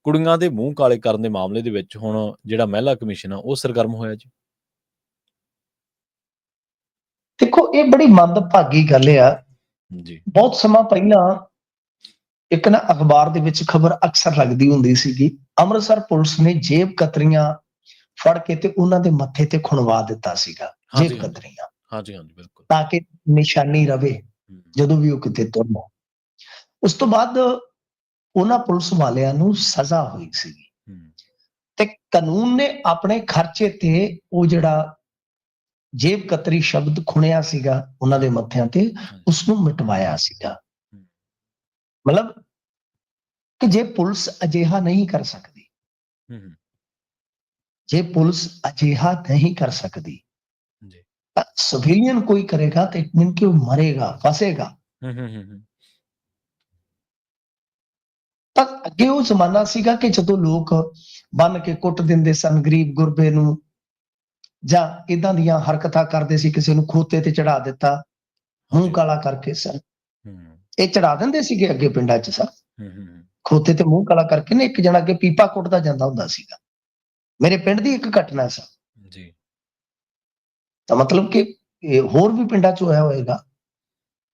ਕੁੜੀਆਂ ਦੇ ਮੂੰਹ ਕਾਲੇ ਕਰਨ ਦੇ ਮਾਮਲੇ ਦੇ ਵਿੱਚ ਹੁਣ ਜਿਹੜਾ ਮਹਿਲਾ ਕਮਿਸ਼ਨ ਆ ਉਹ ਸਰਗਰਮ ਹੋਇਆ ਜੀ। ਦੇਖੋ, ਇਹ ਬੜੀ ਮੰਦਭਾਗੀ ਗੱਲ ਆ ਜੀ। ਬਹੁਤ ਸਮਾਂ ਪਹਿਲਾਂ ਇੱਕ ਨਾ ਅਖਬਾਰ ਦੇ ਵਿੱਚ ਖਬਰ ਅਕਸਰ ਲੱਗਦੀ ਹੁੰਦੀ ਸੀਗੀ, ਅੰਮ੍ਰਿਤਸਰ ਪੁਲਿਸ ਨੇ ਜੇਬ ਕਤਰੀਆਂ ਫੜ ਕੇ ਤੇ ਉਹਨਾਂ ਦੇ ਮੱਥੇ ਤੇ ਖੁਣਵਾ ਦਿੱਤਾ ਸੀਗਾ। ਜੇਬ ਕਤਰੀਆਂ, ਹਾਂਜੀ ਹਾਂਜੀ ਬਿਲਕੁਲ, ਤਾਂ ਕਿ ਨਿਸ਼ਾਨੀ ਰਵੇ ਜਦੋਂ ਵੀ ਉਹ ਕਿਤੇ ਤੁਰਨਾ। ਉਸ ਤੋਂ ਬਾਅਦ ਉਹਨਾਂ ਪੁਲਿਸ ਵਾਲਿਆਂ ਨੂੰ ਸਜ਼ਾ ਹੋਈ ਸੀਗੀ ਤੇ ਕਾਨੂੰਨ ਨੇ ਆਪਣੇ ਖਰਚੇ ਤੇ ਉਹ ਜਿਹੜਾ ਜੇਬ ਕਤਰੀ ਸ਼ਬਦ ਖੁਣਿਆ ਸੀਗਾ ਉਹਨਾਂ ਦੇ ਮੱਥਿਆਂ ਤੇ, ਉਸ ਨੂੰ ਮਿਟਵਾਇਆ ਸੀਗਾ। ਮਤਲਬ ਕਿ ਜੇ ਪੁਲਿਸ ਅਜਿਹਾ ਨਹੀਂ ਕਰ ਸਕਦੀ, ਜੇ ਪੁਲਿਸ ਅਜਿਹਾ ਨਹੀਂ ਕਰ ਸਕਦੀ ਤਾਂ ਸਿਵਿਲੀਅਨ ਕੋਈ ਕਰੇਗਾ ਤਾਂ ਇੱਕ ਦਿਨ ਕਿ ਉਹ ਮਰੇਗਾ, ਫਸੇਗਾ। ਤਾਂ ਅੱਗੇ ਉਹ ਜ਼ਮਾਨਾ ਸੀਗਾ ਕਿ ਜਦੋਂ ਲੋਕ ਬੰਨ ਕੇ ਕੁੱਟ ਦਿੰਦੇ ਸਨ ਗਰੀਬ ਗੁਰਬੇ ਨੂੰ, ਜਾਂ ਇਦਾਂ ਦੀਆਂ ਹਰਕਤਾਂ ਕਰਦੇ ਸੀ, ਕਿਸੇ ਨੂੰ ਖੋਤੇ ਤੇ ਚੜਾ ਦਿੱਤਾ ਮੂੰਹ ਕਾਲਾ ਕਰਕੇ ਸਰ, ਇਹ ਚੜਾ ਦਿੰਦੇ ਸੀਗੇ ਅੱਗੇ ਪਿੰਡਾਂ 'ਚ ਸਰ, ਖੋਤੇ ਤੇ ਮੂੰਹ ਕਾਲਾ ਕਰਕੇ ਨਾ ਇੱਕ ਜਣਾ ਅੱਗੇ ਪੀਪਾ ਕੁੱਟਦਾ ਜਾਂਦਾ ਹੁੰਦਾ ਸੀਗਾ। ਮੇਰੇ ਪਿੰਡ ਦੀ ਇੱਕ ਘਟਨਾ ਸਰ ਜੀ। ਤਾਂ ਮਤਲਬ ਕਿ ਹੋਰ ਵੀ ਪਿੰਡਾਂ 'ਚ ਹੋਇਆ ਹੋਏਗਾ।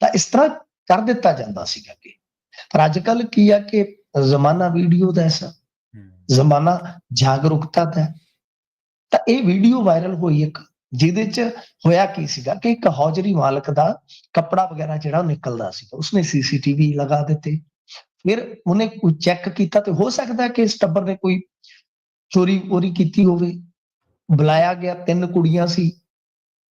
ਤਾਂ ਇਸ ਤਰ੍ਹਾਂ ਕਰ ਦਿੱਤਾ ਜਾਂਦਾ ਸੀਗਾ ਅੱਗੇ। ਪਰ ਅੱਜ ਕੱਲ ਕੀ ਆ ਕਿ ਜ਼ਮਾਨਾ ਵੀਡੀਓ ਦਾ ਐਸਾ, ਜ਼ਮਾਨਾ ਜਾਗਰੂਕਤਾ ਦਾ। ਤਾਂ ਇਹ ਵੀਡੀਓ ਵਾਇਰਲ ਹੋਈ ਇੱਕ, ਜਿਹਦੇ 'ਚ ਹੋਇਆ ਕੀ ਸੀਗਾ ਕਿ ਇੱਕ ਹੌਜਰੀ ਮਾਲਕ ਦਾ ਕੱਪੜਾ ਵਗੈਰਾ ਜਿਹੜਾ ਉਹ ਨਿਕਲਦਾ ਸੀਗਾ, ਉਸਨੇ CCTV ਲਗਾ ਦਿੱਤੇ। ਫਿਰ ਉਹਨੇ ਕੋਈ ਚੈੱਕ ਕੀਤਾ ਤੇ ਹੋ ਸਕਦਾ ਕਿ ਇਸ ਟੱਬਰ ਨੇ ਕੋਈ ਚੋਰੀ ਕੀਤੀ ਹੋਵੇ। ਬੁਲਾਇਆ ਗਿਆ, 3 ਕੁੜੀਆਂ ਸੀ,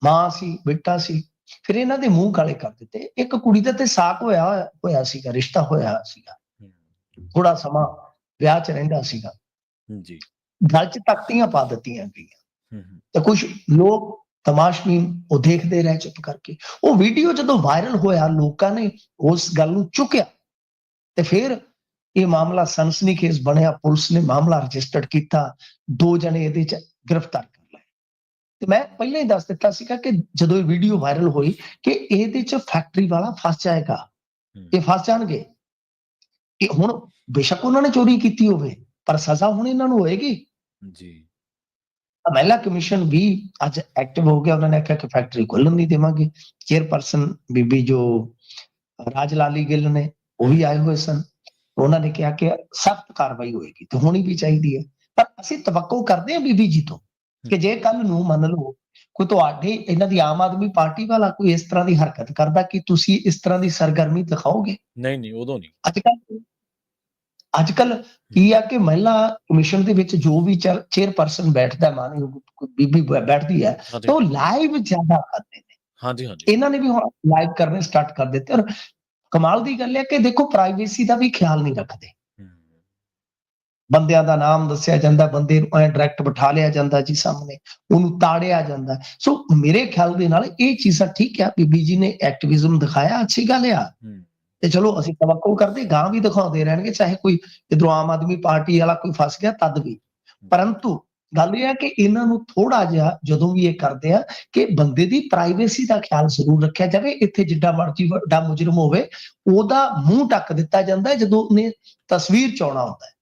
ਮਾਂ ਸੀ, ਬੇਟਾ ਸੀ। ਫਿਰ ਇਹਨਾਂ ਦੇ ਮੂੰਹ ਕਾਲੇ ਕਰ ਦਿੱਤੇ। ਇੱਕ ਕੁੜੀ ਦਾ ਤੇ ਸਾਕ ਹੋਇਆ ਸੀਗਾ, ਰਿਸ਼ਤਾ ਹੋਇਆ ਸੀਗਾ, ਥੋੜਾ ਸਮਾਂ ਵਿਆਹ 'ਚ ਰਹਿੰਦਾ ਸੀਗਾ ਜੀ। ਗੱਲ 'ਚ ਤਖਤੀਆਂ ਪਾ ਦਿੱਤੀਆਂ ਗਈਆਂ ਤੇ ਕੁਝ ਲੋਕ ਤਮਾਸ਼ਬੀਨ ਉਹ ਦੇਖਦੇ ਰਹੇ ਚੁੱਪ ਕਰਕੇ। ਉਹ ਵੀਡੀਓ ਜਦੋਂ ਵਾਇਰਲ ਹੋਇਆ, ਲੋਕਾਂ ਨੇ ਉਸ ਗੱਲ ਨੂੰ ਚੁੱਕਿਆ ਤੇ ਫਿਰ ਇਹ ਮਾਮਲਾ ਸਨਸਨੀਖੇਜ਼ ਬਣਿਆ। ਪੁਲਿਸ ਨੇ ਮਾਮਲਾ ਰਜਿਸਟਰਡ ਕੀਤਾ, 2 ਜਣੇ ਇਹਦੇ 'ਚ ਗ੍ਰਿਫਤਾਰ ਕਰ ਲਏ। ਤੇ ਮੈਂ ਪਹਿਲਾਂ ਹੀ ਦੱਸ ਦਿੱਤਾ ਸੀਗਾ ਕਿ ਜਦੋਂ ਇਹ ਵੀਡੀਓ ਵਾਇਰਲ ਹੋਈ ਕਿ ਇਹਦੇ 'ਚ ਫੈਕਟਰੀ ਵਾਲਾ ਫਸ ਜਾਏਗਾ, ਇਹ ਫਸ ਜਾਣਗੇ। ਕਿ ਹੁਣ ਬੇਸ਼ੱਕ ਉਹਨਾਂ ਨੇ ਚੋਰੀ ਕੀਤੀ ਹੋਵੇ, ਪਰ ਸਜ਼ਾ ਹੁਣ ਇਹਨਾਂ ਨੂੰ ਹੋਏਗੀ। ਜੀ। ਮਹਿਲਾ ਕਮਿਸ਼ਨ ਵੀ ਅੱਜ ਐਕਟਿਵ ਹੋ ਗਿਆ, ਉਹਨਾਂ ਨੇ ਆਖਿਆ ਕਿ ਫੈਕਟਰੀ ਖੁੱਲਣ ਨਹੀਂ ਦੇਵਾਂਗੇ। ਚੇਅਰਪਰਸਨ ਬੀਬੀ ਜੋ ਰਾਜ ਲਾਲੀ ਗਿੱਲ ਨੇ, ਉਹ ਵੀ ਆਏ ਹੋਏ ਸਨ। ਉਹਨਾਂ ਨੇ ਕਿਹਾ ਕਿ ਸਖਤ ਕਾਰਵਾਈ ਹੋਏਗੀ ਤੇ ਹੋਣੀ ਵੀ ਚਾਹੀਦੀ ਹੈ। ਪਰ ਅਸੀਂ ਤਵੱਕੋ ਕਰਦੇ ਹਾਂ ਬੀਬੀ ਜੀ ਤੋਂ ਕਿ ਜੇ ਕੱਲ ਨੂੰ ਮੰਨ ਲਓ ਕੋਈ ਤੁਹਾਡੇ ਇਹਨਾਂ ਦੀ ਆਮ ਆਦਮੀ ਪਾਰਟੀ ਵਾਲਾ ਕੋਈ ਇਸ ਤਰ੍ਹਾਂ ਦੀ ਹਰਕਤ ਕਰਦਾ, ਕਿ ਤੁਸੀਂ ਇਸ ਤਰ੍ਹਾਂ ਦੀ ਸਰਗਰਮੀ ਦਿਖਾਓਗੇ? ਨਹੀਂ, ਉਦੋਂ ਨਹੀਂ। ਅੱਜ ਕੱਲ ਕੀ ਆ ਕਿ ਮਹਿਲਾ ਕਮਿਸ਼ਨ ਦੇ ਵਿੱਚ ਜੋ ਵੀ ਚੇਅਰਪਰਸਨ ਬੈਠਦਾ, ਮਾਨਯੋਗ ਬੀਬੀ ਬੈਠਦੀ ਹੈ, ਤਾਂ ਉਹ ਲਾਈਵ ਜ਼ਿਆਦਾ ਕਰਦੇ ਨੇ। ਹਾਂਜੀ। ਇਹਨਾਂ ਨੇ ਵੀ ਹੁਣ ਲਾਈਵ ਕਰਨੇ ਸਟਾਰਟ ਕਰ ਦਿੱਤੇ। ਔਰ ਕਮਾਲ ਦੀ ਗੱਲ ਹੈ ਕਿ ਦੇਖੋ ਪ੍ਰਾਈਵੇਸੀ ਦਾ ਵੀ ਖਿਆਲ ਨਹੀਂ ਰੱਖਦੇ। ਬੰਦਿਆਂ ਦਾ ਨਾਮ ਦੱਸਿਆ ਜਾਂਦਾ, ਬੰਦੇ ਨੂੰ ਐ ਡਾਇਰੈਕਟ ਬਿਠਾ ਲਿਆ ਜਾਂਦਾ ਜੀ ਸਾਹਮਣੇ, ਉਹਨੂੰ ਤਾੜਿਆ ਜਾਂਦਾ। ਸੋ ਮੇਰੇ ਖਿਆਲ ਦੇ ਨਾਲ ਇਹ ਚੀਜ਼ਾਂ ਠੀਕ ਆ, ਬੀਬੀ ਜੀ ਨੇ ਐਕਟਿਵਿਜ਼ਮ ਦਿਖਾਇਆ, ਅੱਛੀ ਗੱਲ ਆ। ਤੇ ਚਲੋ ਅਸੀਂ ਤਵੱਕੋ ਕਰਦੇ, ਗਾਂ ਵੀ ਦਿਖਾਉਂਦੇ ਰਹਿਣਗੇ, ਚਾਹੇ ਕੋਈ ਇਧਰੋਂ ਆਮ ਆਦਮੀ ਪਾਰਟੀ ਵਾਲਾ ਕੋਈ ਫਸ ਗਿਆ ਤਦ ਵੀ। ਪਰੰਤੂ ਗੱਲ ਇਹ ਆ ਕਿ ਇਹਨਾਂ ਨੂੰ ਥੋੜਾ ਜਿਹਾ ਜਦੋਂ ਵੀ ਇਹ ਕਰਦੇ ਆ ਕਿ ਬੰਦੇ ਦੀ ਪ੍ਰਾਈਵੇਸੀ ਦਾ ਖਿਆਲ ਜ਼ਰੂਰ ਰੱਖਿਆ ਜਾਵੇ। ਇੱਥੇ ਜਿੱਡਾ ਮਰਜ਼ੀ ਵੱਡਾ ਮੁਜਰਮ ਹੋਵੇ, ਉਹਦਾ ਮੂੰਹ ਢੱਕ ਦਿੱਤਾ ਜਾਂਦਾ ਜਦੋਂ ਉਹਨੇ ਤਸਵੀਰ 'ਚ ਆਉਣਾ ਹੁੰਦਾ ਹੈ।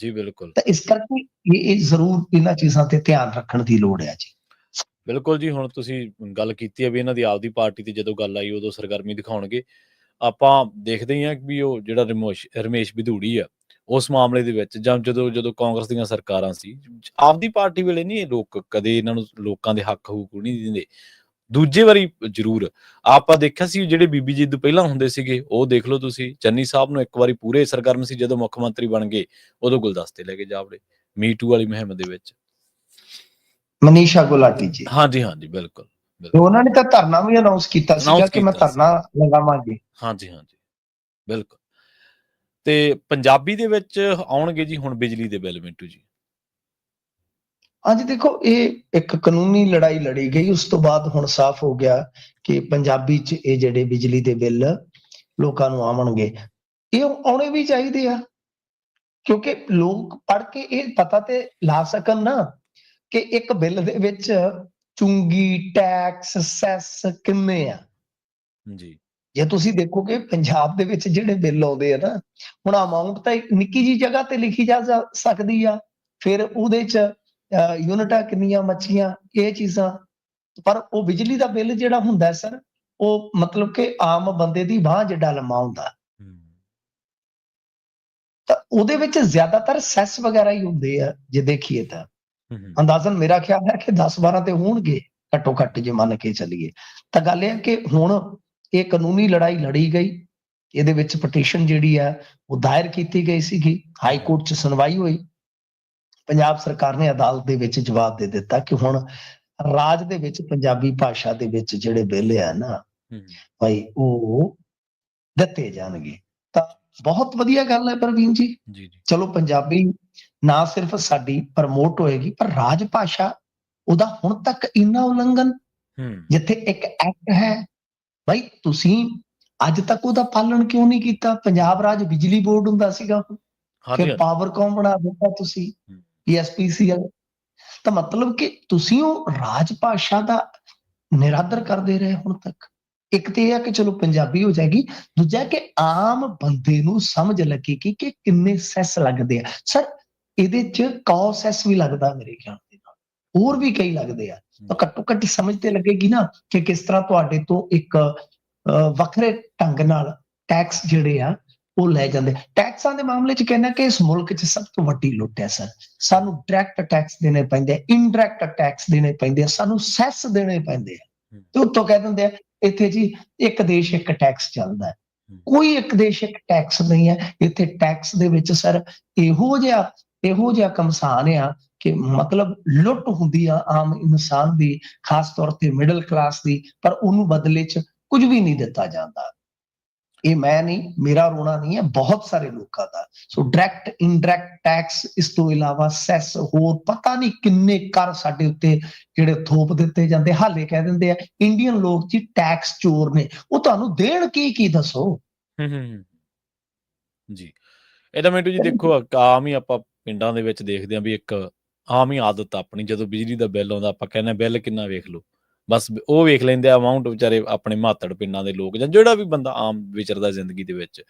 ਜੀ ਬਿਲਕੁਲ। ਤਾਂ ਇਸ ਕਰਕੇ ਇਹ ਜ਼ਰੂਰ ਇਹਨਾਂ ਚੀਜ਼ਾਂ ਤੇ ਧਿਆਨ ਰੱਖਣ ਦੀ ਲੋੜ ਹੈ ਜੀ। ਬਿਲਕੁਲ ਜੀ, ਹੁਣ ਤੁਸੀਂ ਗੱਲ ਕੀਤੀ ਹੈ ਵੀ ਇਹਨਾਂ ਦੀ ਆਪਦੀ ਪਾਰਟੀ ਤੇ ਜਦੋਂ ਗੱਲ ਆਈ ਉਦੋਂ ਸਰਗਰਮੀ ਦਿਖਾਉਣਗੇ। ਆਪਾਂ ਦੇਖਦੇ ਹੀ ਹਾਂ ਵੀ ਉਹ ਜਿਹੜਾ ਰਮੇਸ਼ ਬਿਧੂੜੀ ਆ, ਉਸ ਮਾਮਲੇ ਦੇ ਵਿੱਚ ਜਾਂ ਜਦੋਂ ਕਾਂਗਰਸ ਦੀਆਂ ਸਰਕਾਰਾਂ ਸੀ, ਆਪਦੀ ਪਾਰਟੀ ਵੇਲੇ ਨਹੀਂ ਇਹ ਲੋਕ ਕਦੇ ਇਹਨਾਂ ਨੂੰ ਲੋਕਾਂ ਦੇ ਹੱਕ ਹੂਕ ਨਹੀਂ ਦਿੰਦੇ। ਦੂਜੇ ਵਾਰੀ ਜ਼ਰੂਰ ਆਪਾਂ ਦੇਖਿਆ ਸੀ, ਜਿਹੜੇ ਬੀਬੀ ਜੀ ਤੋਂ ਪਹਿਲਾਂ ਹੁੰਦੇ ਸੀਗੇ, ਉਹ ਦੇਖ ਲਓ ਤੁਸੀਂ, ਚੰਨੀ ਸਾਹਿਬ ਨੂੰ ਇੱਕ ਵਾਰੀ ਪੂਰੇ ਸਰਗਰਮ ਸੀ, ਜਦੋਂ ਮੁੱਖ ਮੰਤਰੀ ਬਣ ਗਏ ਉਦੋਂ ਗੁਲਦਸਤੇ ਲੈ ਕੇ ਜਾ ਵੜੇ ਮੀਟੂ ਵਾਲੀ ਮੁਹਿੰਮ ਦੇ ਵਿੱਚ। ਮਨੀਸ਼ਾ ਗੁਲਾਟੀ ਜੀ, ਹਾਂਜੀ, ਬਿਲਕੁਲ। ਉਹਨਾਂ ਨੇ ਤਾਂ ਧਰਨਾ ਵੀ ਅਨਾਉਂਸ ਕੀਤਾ ਸੀਗਾ ਕਿ ਮੈਂ ਧਰਨਾ ਲਗਾਵਾਂਗੀ। ਹਾਂਜੀ, ਬਿਲਕੁਲ। ਤੇ ਪੰਜਾਬੀ ਦੇ ਵਿੱਚ ਆਉਣਗੇ ਜੀ ਹੁਣ ਬਿਜਲੀ ਦੇ ਬਿੱਲ, ਮਿੰਟੂ ਜੀ। ਹਾਂਜੀ, ਦੇਖੋ ਇਹ ਇੱਕ ਕਾਨੂੰਨੀ ਲੜਾਈ ਲੜੀ ਗਈ, ਉਸ ਤੋਂ ਬਾਅਦ ਹੁਣ ਸਾਫ਼ ਹੋ ਗਿਆ ਕਿ ਪੰਜਾਬੀ 'ਚ ਇਹ ਜਿਹੜੇ ਬਿਜਲੀ ਦੇ ਬਿੱਲ ਲੋਕਾਂ ਨੂੰ ਆਉਣਗੇ। ਇਹ ਆਉਣੇ ਵੀ ਚਾਹੀਦੇ ਆ, ਕਿਉਂਕਿ ਲੋਕ ਪੜ੍ਹ ਕੇ ਇਹ ਪਤਾ ਤੇ ਲਾ ਸਕਣ ਨਾ ਕਿ ਇੱਕ ਬਿੱਲ ਦੇ ਵਿੱਚ ਚੁੰਗੀ, ਟੈਕਸ, ਸੈਸ ਕਿੰਨੇ ਆ ਜੀ। ਜੇ ਤੁਸੀਂ ਦੇਖੋਗੇ ਪੰਜਾਬ ਦੇ ਵਿੱਚ ਜਿਹੜੇ ਬਿੱਲ ਆਉਂਦੇ ਆ ਨਾ, ਹੁਣ ਅਮਾਉਂਟ ਤਾਂ ਇੱਕ ਨਿੱਕੀ ਜਿਹੀ ਜਗ੍ਹਾ ਤੇ ਲਿਖੀ ਜਾ ਸਕਦੀ ਆ, ਫਿਰ ਉਹਦੇ 'ਚ ਯੂਨਿਟਾਂ ਕਿੰਨੀਆਂ ਮੱਛੀਆਂ, ਇਹ ਚੀਜ਼ਾਂ। ਪਰ ਉਹ ਬਿਜਲੀ ਦਾ ਬਿੱਲ ਜਿਹੜਾ ਹੁੰਦਾ ਸਰ, ਉਹ ਮਤਲਬ ਕਿ ਆਮ ਬੰਦੇ ਦੀ ਬਾਂਹ ਜਿੱਡਾ ਲੰਮਾ ਹੁੰਦਾ। ਤਾਂ ਉਹਦੇ ਵਿੱਚ ਜ਼ਿਆਦਾਤਰ ਸੈਸ ਵਗੈਰਾ ਹੀ ਹੁੰਦੇ ਆ ਜੇ ਦੇਖੀਏ ਤਾਂ। ਅੰਦਾਜ਼ਨ ਮੇਰਾ ਖਿਆਲ ਹੈ ਕਿ 10-12 ਤੇ ਹੋਣਗੇ ਘੱਟੋ ਘੱਟ, ਜੇ ਮੰਨ ਕੇ ਚੱਲੀਏ। ਤਾਂ ਗੱਲ ਇਹ ਹੈ ਕਿ ਹੁਣ ਇਹ ਕਾਨੂੰਨੀ ਲੜਾਈ ਲੜੀ ਗਈ, ਇਹਦੇ ਵਿੱਚ ਪਟੀਸ਼ਨ ਜਿਹੜੀ ਆ ਉਹ ਦਾਇਰ ਕੀਤੀ ਗਈ ਸੀਗੀ, ਹਾਈ ਕੋਰਟ 'ਚ ਸੁਣਵਾਈ ਹੋਈ। ਪੰਜਾਬ ਸਰਕਾਰ ਨੇ ਅਦਾਲਤ ਦੇ ਵਿੱਚ ਜਵਾਬ ਦੇ ਦਿੱਤਾ ਕਿ ਹੁਣ ਰਾਜ ਦੇ ਵਿੱਚ ਪੰਜਾਬੀ ਭਾਸ਼ਾ ਦੇ ਵਿੱਚ ਜਿਹੜੇ ਬਿੱਲ ਆ ਨਾ ਭਾਈ, ਉਹ ਦਿੱਤੇ ਜਾਣਗੇ। ਤਾਂ ਬਹੁਤ ਵਧੀਆ ਗੱਲ ਹੈ ਪ੍ਰਵੀਨ ਜੀ। ਚਲੋ ਪੰਜਾਬੀ ਨਾ ਸਿਰਫ ਸਾਡੀ ਪ੍ਰਮੋਟ ਹੋਏਗੀ, ਪਰ ਰਾਜ ਭਾਸ਼ਾ ਉਹਦਾ ਹੁਣ ਤੱਕ ਇੰਨਾ ਉਲੰਘਣ, ਜਿੱਥੇ ਇੱਕ ਐਕਟ ਹੈ ਭਾਈ, ਤੁਸੀਂ ਅੱਜ ਤੱਕ ਉਹਦਾ ਪਾਲਣ ਕਿਉਂ ਨਹੀਂ ਕੀਤਾ? ਪੰਜਾਬ ਰਾਜ ਬਿਜਲੀ ਬੋਰਡ ਹੁੰਦਾ ਸੀਗਾ, ਫਿਰ ਪਾਵਰਕਾਮ ਬਣਾ ਦਿੱਤਾ ਤੁਸੀਂ, PSPCL। ਤਾਂ ਮਤਲਬ ਕਿ ਤੁਸੀਂ ਉਹ ਰਾਜ ਭਾਸ਼ਾ ਦਾ ਨਿਰਾਦਰ ਕਰਦੇ ਰਹੇ ਹੁਣ ਤੱਕ। ਇੱਕ ਤੇ ਇਹ ਆ ਕਿ ਚਲੋ ਪੰਜਾਬੀ ਹੋ ਜਾਏਗੀ, ਦੂਜਾ ਕਿ ਆਮ ਬੰਦੇ ਨੂੰ ਸਮਝ ਲੱਗੇਗੀ ਕਿ ਕਿੰਨੇ ਸੈਸ ਲੱਗਦੇ ਆ। ਸਰ ਇਹਦੇ 'ਚ ਸੈਸ ਵੀ ਲੱਗਦਾ ਮੇਰੇ ਖਿਆਲ ਦੇ ਨਾਲ, ਹੋਰ ਵੀ ਕਈ ਲੱਗਦੇ ਆ। ਤਾਂ ਘੱਟੋ ਘੱਟ ਸਮਝ ਤੇ ਲੱਗੇਗੀ ਨਾ ਕਿ ਕਿਸ ਤਰ੍ਹਾਂ ਤੁਹਾਡੇ ਤੋਂ ਇੱਕ ਵੱਖਰੇ ਢੰਗ ਨਾਲ ਟੈਕਸ ਜਿਹੜੇ ਆ ਉਹ ਲੈ ਜਾਂਦੇ। ਟੈਕਸਾਂ ਦੇ ਮਾਮਲੇ 'ਚ ਕਹਿੰਦਾ ਕਿ ਇਸ ਮੁਲਕ 'ਚ ਸਭ ਤੋਂ ਵੱਡੀ ਲੁੱਟ ਹੈ ਸਰ। ਸਾਨੂੰ ਡਾਇਰੈਕਟ ਟੈਕਸ ਦੇਣੇ ਪੈਂਦੇ ਆ, ਇਨਡਾਇਰੈਕਟ ਟੈਕਸ ਦੇਣੇ ਪੈਂਦੇ ਆ, ਸਾਨੂੰ ਸੈਸ ਦੇਣੇ ਪੈਂਦੇ ਆ। ਤੇ ਉੱਤੋਂ ਕਹਿ ਦਿੰਦੇ ਆ ਇੱਥੇ ਜੀ ਇੱਕ ਦੇਸ਼ ਇੱਕ ਟੈਕਸ ਚੱਲਦਾ ਹੈ। ਕੋਈ ਇੱਕ ਦੇਸ਼ ਇੱਕ ਟੈਕਸ ਨਹੀਂ ਹੈ ਇੱਥੇ। ਟੈਕਸ ਦੇ ਵਿੱਚ ਸਰ ਇਹੋ ਜਿਹਾ ਕਮਸਾਨ ਆ ਕਿ ਮਤਲਬ ਲੁੱਟ ਹੁੰਦੀ ਆ ਆਮ ਇਨਸਾਨ ਦੀ, ਖਾਸ ਤੌਰ ਤੇ ਮਿਡਲ ਕਲਾਸ ਦੀ, ਪਰ ਉਹਨੂੰ ਬਦਲੇ 'ਚ ਕੁਝ ਵੀ ਨਹੀਂ ਦਿੱਤਾ ਜਾਂਦਾ। ਇਹ ਮੈਂ ਨਹੀਂ, ਮੇਰਾ ਰੋਣਾ ਨਹੀਂ ਹੈ, ਬਹੁਤ ਸਾਰੇ ਲੋਕਾਂ ਦਾ। ਸੋ ਡਾਇਰੈਕਟ ਇਨਡਾਇਰੈਕਟ ਟੈਕਸ, ਇਸ ਤੋਂ ਇਲਾਵਾ ਸੈਸ, ਹੋਰ ਪਤਾ ਨਹੀਂ ਕਿੰਨੇ ਕਰ ਸਾਡੇ ਉੱਤੇ ਜਿਹੜੇ ਥੋਪ ਦਿੱਤੇ ਜਾਂਦੇ। ਹਾਲੇ ਕਹਿ ਦਿੰਦੇ ਆ ਇੰਡੀਅਨ ਲੋਕ ਜੀ ਟੈਕਸ ਚੋਰ ਨੇ। ਉਹ ਤੁਹਾਨੂੰ ਦੇਣ ਕੀ ਦੱਸੋ? ਜੀ, ਇਹਦਾ ਮਿੰਟੂ ਜੀ ਦੇਖੋ, ਆਮ ਹੀ ਆਪਾਂ ਪਿੰਡਾਂ ਦੇ ਵਿੱਚ ਦੇਖਦੇ ਹਾਂ ਵੀ ਇੱਕ ਆਮ ਹੀ ਆਦਤ ਆ ਆਪਣੀ, ਜਦੋਂ ਬਿਜਲੀ ਦਾ ਬਿੱਲ ਆਉਂਦਾ ਆਪਾਂ ਕਹਿੰਦੇ ਹਾਂ ਬਿੱਲ ਕਿੰਨਾ ਵੇਖ ਲਓ, ਬਸ ਉਹ ਵੇਖ ਲੈਂਦੇ ਆ ਅਮਾਊਂਟ, ਵਿਚਾਰੇ ਆਪਣੇ ਮਾਤੜ ਪਿੰਡਾਂ ਦੇ ਲੋਕ ਜਾਂ ਜਿਹੜਾ ਵੀ ਬੰਦਾ ਆਮ ਵਿਚਰਦਾ ਜ਼ਿੰਦਗੀ ਦੇ ਵਿੱਚ।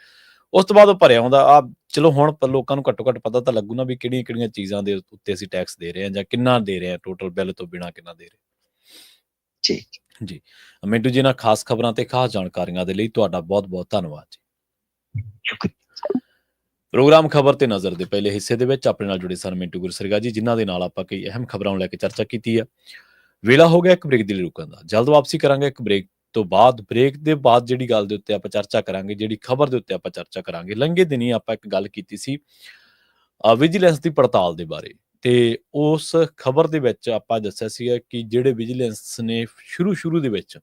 ਉਸ ਤੋਂ ਬਾਅਦ ਉਹ ਭਰਿਆ ਆਉਂਦਾ ਆ। ਚਲੋ ਹੁਣ ਲੋਕਾਂ ਨੂੰ ਘੱਟੋ ਘੱਟ ਪਤਾ ਤਾਂ ਲੱਗੂ ਨਾ ਵੀ ਕਿਹੜੀਆਂ ਕਿਹੜੀਆਂ ਚੀਜ਼ਾਂ ਦੇ ਉੱਤੇ ਅਸੀਂ ਟੈਕਸ ਦੇ ਰਹੇ ਹਾਂ ਜਾਂ ਕਿੰਨਾ ਦੇ ਰਹੇ ਹਾਂ, ਟੋਟਲ ਬਿੱਲ ਤੋਂ ਬਿਨਾਂ ਕਿੰਨਾ ਦੇ ਰਹੇ ਜੀ। ਜੀ। ਮਿੰਟੂ ਜੀ, ਨਾਲ ਖਾਸ ਖਬਰਾਂ ਤੇ ਖਾਸ ਜਾਣਕਾਰੀਆਂ ਦੇ ਲਈ ਤੁਹਾਡਾ ਬਹੁਤ ਬਹੁਤ ਧੰਨਵਾਦ ਜੀ। ਸ਼ੁਕਰੀਆ। ਪ੍ਰੋਗਰਾਮ ਖਬਰ ਤੇ ਨਜ਼ਰ ਦੇ ਪਹਿਲੇ ਹਿੱਸੇ ਦੇ ਵਿੱਚ ਆਪਣੇ ਨਾਲ ਜੁੜੇ ਸਨ ਮਿੰਟੂ ਗੁਰਸਰਗਾ ਜੀ, ਜਿਨ੍ਹਾਂ ਦੇ ਨਾਲ ਆਪਾਂ ਕਈ ਅਹਿਮ ਖਬਰਾਂ ਨੂੰ ਲੈ ਕੇ ਚਰਚਾ ਕੀਤੀ ਆ। ਵੇਲਾ ਹੋ ਗਿਆ ਇੱਕ ਬ੍ਰੇਕ ਦੇ ਲਈ ਰੁਕਣ ਦਾ, ਜਲਦ ਵਾਪਸੀ ਕਰਾਂਗੇ ਇੱਕ ਬ੍ਰੇਕ ਤੋਂ ਬਾਅਦ। ਬ੍ਰੇਕ ਦੇ ਬਾਅਦ ਜਿਹੜੀ ਗੱਲ ਦੇ ਉੱਤੇ ਆਪਾਂ ਚਰਚਾ ਕਰਾਂਗੇ, ਜਿਹੜੀ ਖਬਰ ਦੇ ਉੱਤੇ ਆਪਾਂ ਚਰਚਾ ਕਰਾਂਗੇ, ਲੰਘੇ ਦਿਨੀ ਆਪਾਂ ਇੱਕ ਗੱਲ ਕੀਤੀ ਸੀ ਵਿਜੀਲੈਂਸ ਦੀ ਪੜਤਾਲ ਦੇ ਬਾਰੇ, ਤੇ ਉਸ ਖਬਰ ਦੇ ਵਿੱਚ ਆਪਾਂ ਦੱਸਿਆ ਸੀਗਾ ਕਿ ਜਿਹੜੇ ਵਿਜੀਲੈਂਸ ਨੇ ਸ਼ੁਰੂ ਦੇ ਵਿੱਚ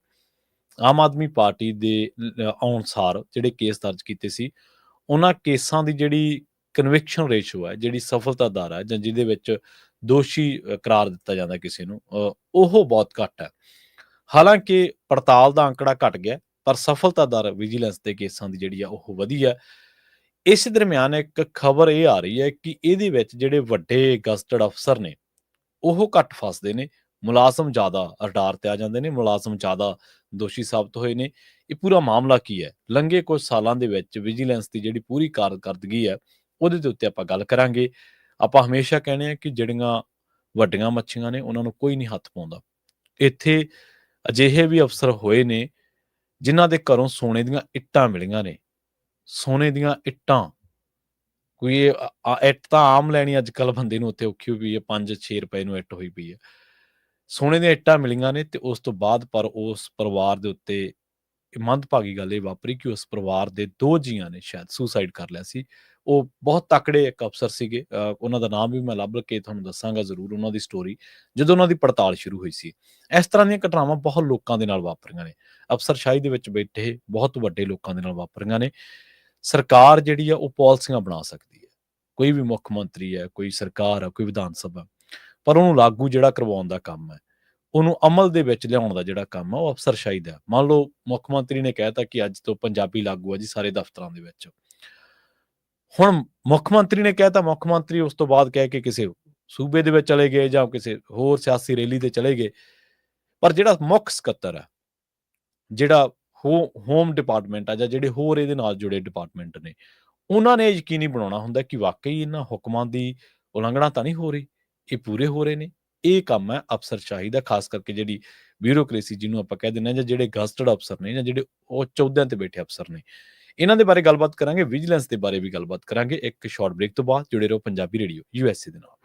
ਆਮ ਆਦਮੀ ਪਾਰਟੀ ਦੇ ਆਉਣ ਸਾਰ ਜਿਹੜੇ ਕੇਸ ਦਰਜ ਕੀਤੇ ਸੀ, ਉਹਨਾਂ ਕੇਸਾਂ ਦੀ ਜਿਹੜੀ ਕਨਵਿਕਸ਼ਨ ਰੇਸ਼ੋ ਹੈ, ਜਿਹੜੀ ਸਫਲਤਾ ਦਰ ਹੈ, ਜਾਂ ਜਿਹਦੇ ਵਿੱਚ ਦੋਸ਼ੀ ਕਰਾਰ ਦਿੱਤਾ ਜਾਂਦਾ ਕਿਸੇ ਨੂੰ, ਉਹ ਬਹੁਤ ਘੱਟ ਹੈ। ਹਾਲਾਂਕਿ ਪੜਤਾਲ ਦਾ ਅੰਕੜਾ ਘਟ ਗਿਆ, ਪਰ ਸਫਲਤਾ ਦਰ ਵਿਜੀਲੈਂਸ ਦੇ ਕੇਸਾਂ ਦੀ ਜਿਹੜੀ ਆ ਉਹ ਵਧੀ ਹੈ। ਇਸ ਦਰਮਿਆਨ ਇੱਕ ਖਬਰ ਇਹ ਆ ਰਹੀ ਹੈ ਕਿ ਇਹਦੇ ਵਿੱਚ ਜਿਹੜੇ ਵੱਡੇ ਗਜ਼ਟਡ ਅਫਸਰ ਨੇ ਉਹ ਘੱਟ ਫਸਦੇ ਨੇ, ਮੁਲਾਜ਼ਮ ਜ਼ਿਆਦਾ ਰਡਾਰ ਤੇ ਆ ਜਾਂਦੇ ਨੇ, ਮੁਲਾਜ਼ਮ ਜ਼ਿਆਦਾ ਦੋਸ਼ੀ ਸਾਬਤ ਹੋਏ ਨੇ। ਇਹ ਪੂਰਾ ਮਾਮਲਾ ਕੀ ਹੈ? ਲੰਘੇ ਕੁਝ ਸਾਲਾਂ ਦੇ ਵਿੱਚ ਵਿਜੀਲੈਂਸ ਦੀ ਜਿਹੜੀ ਪੂਰੀ ਕਾਰਗਰਦਗੀ ਹੈ, ਉਹਦੇ ਦੇ ਉੱਤੇ ਆਪਾਂ ਗੱਲ ਕਰਾਂਗੇ। ਆਪਾਂ ਹਮੇਸ਼ਾ ਕਹਿੰਦੇ ਹਾਂ ਕਿ ਜਿਹੜੀਆਂ ਵੱਡੀਆਂ ਮੱਛੀਆਂ ਨੇ ਉਹਨਾਂ ਨੂੰ ਕੋਈ ਨਹੀਂ ਹੱਥ ਪਾਉਂਦਾ। ਇੱਥੇ ਅਜਿਹੇ ਵੀ ਅਫਸਰ ਹੋਏ ਨੇ ਜਿਨ੍ਹਾਂ ਦੇ ਘਰੋਂ ਸੋਨੇ ਦੀਆਂ ਇੱਟਾਂ ਮਿਲੀਆਂ ਨੇ। ਸੋਨੇ ਦੀਆਂ ਇੱਟਾਂ, ਕੋਈ ਇੱਟ ਤਾਂ ਆਮ ਲੈਣੀ ਅੱਜ ਕੱਲ੍ਹ ਬੰਦੇ ਨੂੰ ਉੱਥੇ ਔਖੀ ਹੋਈ ਪਈ ਹੈ, 5-6 ਰੁਪਏ ਨੂੰ ਇੱਟ ਹੋਈ ਪਈ ਹੈ। ਸੋਨੇ ਦੀਆਂ ਇੱਟਾਂ ਮਿਲੀਆਂ ਨੇ, ਤੇ ਉਸ ਤੋਂ ਬਾਅਦ ਪਰ ਉਸ ਪਰਿਵਾਰ ਦੇ ਉੱਤੇ ਮੰਦਭਾਗੀ ਗੱਲ ਇਹ ਵਾਪਰੀ ਕਿ ਉਸ ਪਰਿਵਾਰ ਦੇ 2 ਜੀਆਂ ਨੇ ਸ਼ਾਇਦ ਸੁਸਾਈਡ ਕਰ ਲਿਆ ਸੀ। ਉਹ ਬਹੁਤ ਤਕੜੇ ਇੱਕ ਅਫਸਰ ਸੀਗੇ, ਉਹਨਾਂ ਦਾ ਨਾਮ ਵੀ ਮੈਂ ਲੱਭ ਕੇ ਤੁਹਾਨੂੰ ਦੱਸਾਂਗਾ ਜ਼ਰੂਰ, ਉਹਨਾਂ ਦੀ ਸਟੋਰੀ, ਜਦੋਂ ਉਹਨਾਂ ਦੀ ਪੜਤਾਲ ਸ਼ੁਰੂ ਹੋਈ ਸੀ। ਇਸ ਤਰ੍ਹਾਂ ਦੀਆਂ ਘਟਨਾਵਾਂ ਬਹੁਤ ਲੋਕਾਂ ਦੇ ਨਾਲ ਵਾਪਰੀਆਂ ਨੇ, ਅਫਸਰਸ਼ਾਹੀ ਦੇ ਵਿੱਚ ਬੈਠੇ ਬਹੁਤ ਵੱਡੇ ਲੋਕਾਂ ਦੇ ਨਾਲ ਵਾਪਰੀਆਂ ਨੇ। ਸਰਕਾਰ ਜਿਹੜੀ ਆ ਉਹ ਪਾਲਿਸੀਆਂ ਬਣਾ ਸਕਦੀ ਹੈ, ਕੋਈ ਵੀ ਮੁੱਖ ਮੰਤਰੀ ਹੈ, ਕੋਈ ਸਰਕਾਰ ਹੈ, ਕੋਈ ਵਿਧਾਨ ਸਭਾ, ਪਰ ਉਹਨੂੰ ਲਾਗੂ ਜਿਹੜਾ ਕਰਵਾਉਣ ਦਾ ਕੰਮ ਹੈ, ਉਹਨੂੰ ਅਮਲ ਦੇ ਵਿੱਚ ਲਿਆਉਣ ਦਾ ਜਿਹੜਾ ਕੰਮ ਆ ਉਹ ਅਫਸਰਸ਼ਾਹੀ ਦਾ। ਮੰਨ ਲਓ ਮੁੱਖ ਮੰਤਰੀ ਨੇ ਕਹਿਤਾ ਕਿ ਅੱਜ ਤੋਂ ਪੰਜਾਬੀ ਲਾਗੂ ਆ ਜੀ ਸਾਰੇ ਦਫ਼ਤਰਾਂ ਦੇ ਵਿੱਚ। ਹੁਣ ਮੁੱਖ ਮੰਤਰੀ ਨੇ ਕਹਿਤਾ, ਮੁੱਖ ਮੰਤਰੀ ਉਸ ਤੋਂ ਬਾਅਦ ਕਹਿ ਕੇ ਕਿਸੇ ਸੂਬੇ ਦੇ ਵਿੱਚ ਚਲੇ ਗਏ ਜਾਂ ਕਿਸੇ ਹੋਰ ਸਿਆਸੀ ਰੈਲੀ ਤੇ ਚਲੇ ਗਏ, ਪਰ ਜਿਹੜਾ ਮੁੱਖ ਸਕੱਤਰ ਹੈ, ਜਿਹੜਾ ਹੋਮ ਡਿਪਾਰਟਮੈਂਟ ਆ, ਜਾਂ ਜਿਹੜੇ ਹੋਰ ਇਹਦੇ ਨਾਲ ਜੁੜੇ ਡਿਪਾਰਟਮੈਂਟ ਨੇ, ਉਹਨਾਂ ਨੇ ਯਕੀਨੀ ਬਣਾਉਣਾ ਹੁੰਦਾ ਕਿ ਵਾਕਈ ਇਹਨਾਂ ਹੁਕਮਾਂ ਦੀ ਉਲੰਘਣਾ ਤਾਂ ਨਹੀਂ ਹੋ ਰਹੀ, ਇਹ ਪੂਰੇ ਹੋ ਰਹੇ ਨੇ। ਇਹ ਕੰਮ ਹੈ ਅਫਸਰਸ਼ਾਹੀ ਦਾ, ਖਾਸ ਕਰਕੇ ਜਿਹੜੀ ਬਿਊਰੋਕ੍ਰੇਸੀ ਜਿਹਨੂੰ ਆਪਾਂ ਕਹਿ ਦਿੰਦੇ ਹਾਂ, ਜਾਂ ਜਿਹੜੇ ਗਜ਼ਟਡ ਅਫਸਰ ਨੇ, ਜਾਂ ਜਿਹੜੇ ਉਹ ਅਹੁਦਿਆਂ ਤੇ ਬੈਠੇ ਅਫਸਰ ਨੇ, ਇਹਨਾਂ ਦੇ ਬਾਰੇ ਗੱਲਬਾਤ ਕਰਾਂਗੇ। ਵਿਜੀਲੈਂਸ ਦੇ ਬਾਰੇ ਵੀ ਗੱਲਬਾਤ ਕਰਾਂਗੇ ਇੱਕ ਸ਼ਾਰਟ ਬ੍ਰੇਕ ਤੋਂ ਬਾਅਦ। ਜੁੜੇ ਰਹੋ ਪੰਜਾਬੀ ਰੇਡੀਓ USA ਦੇ ਨਾਲ।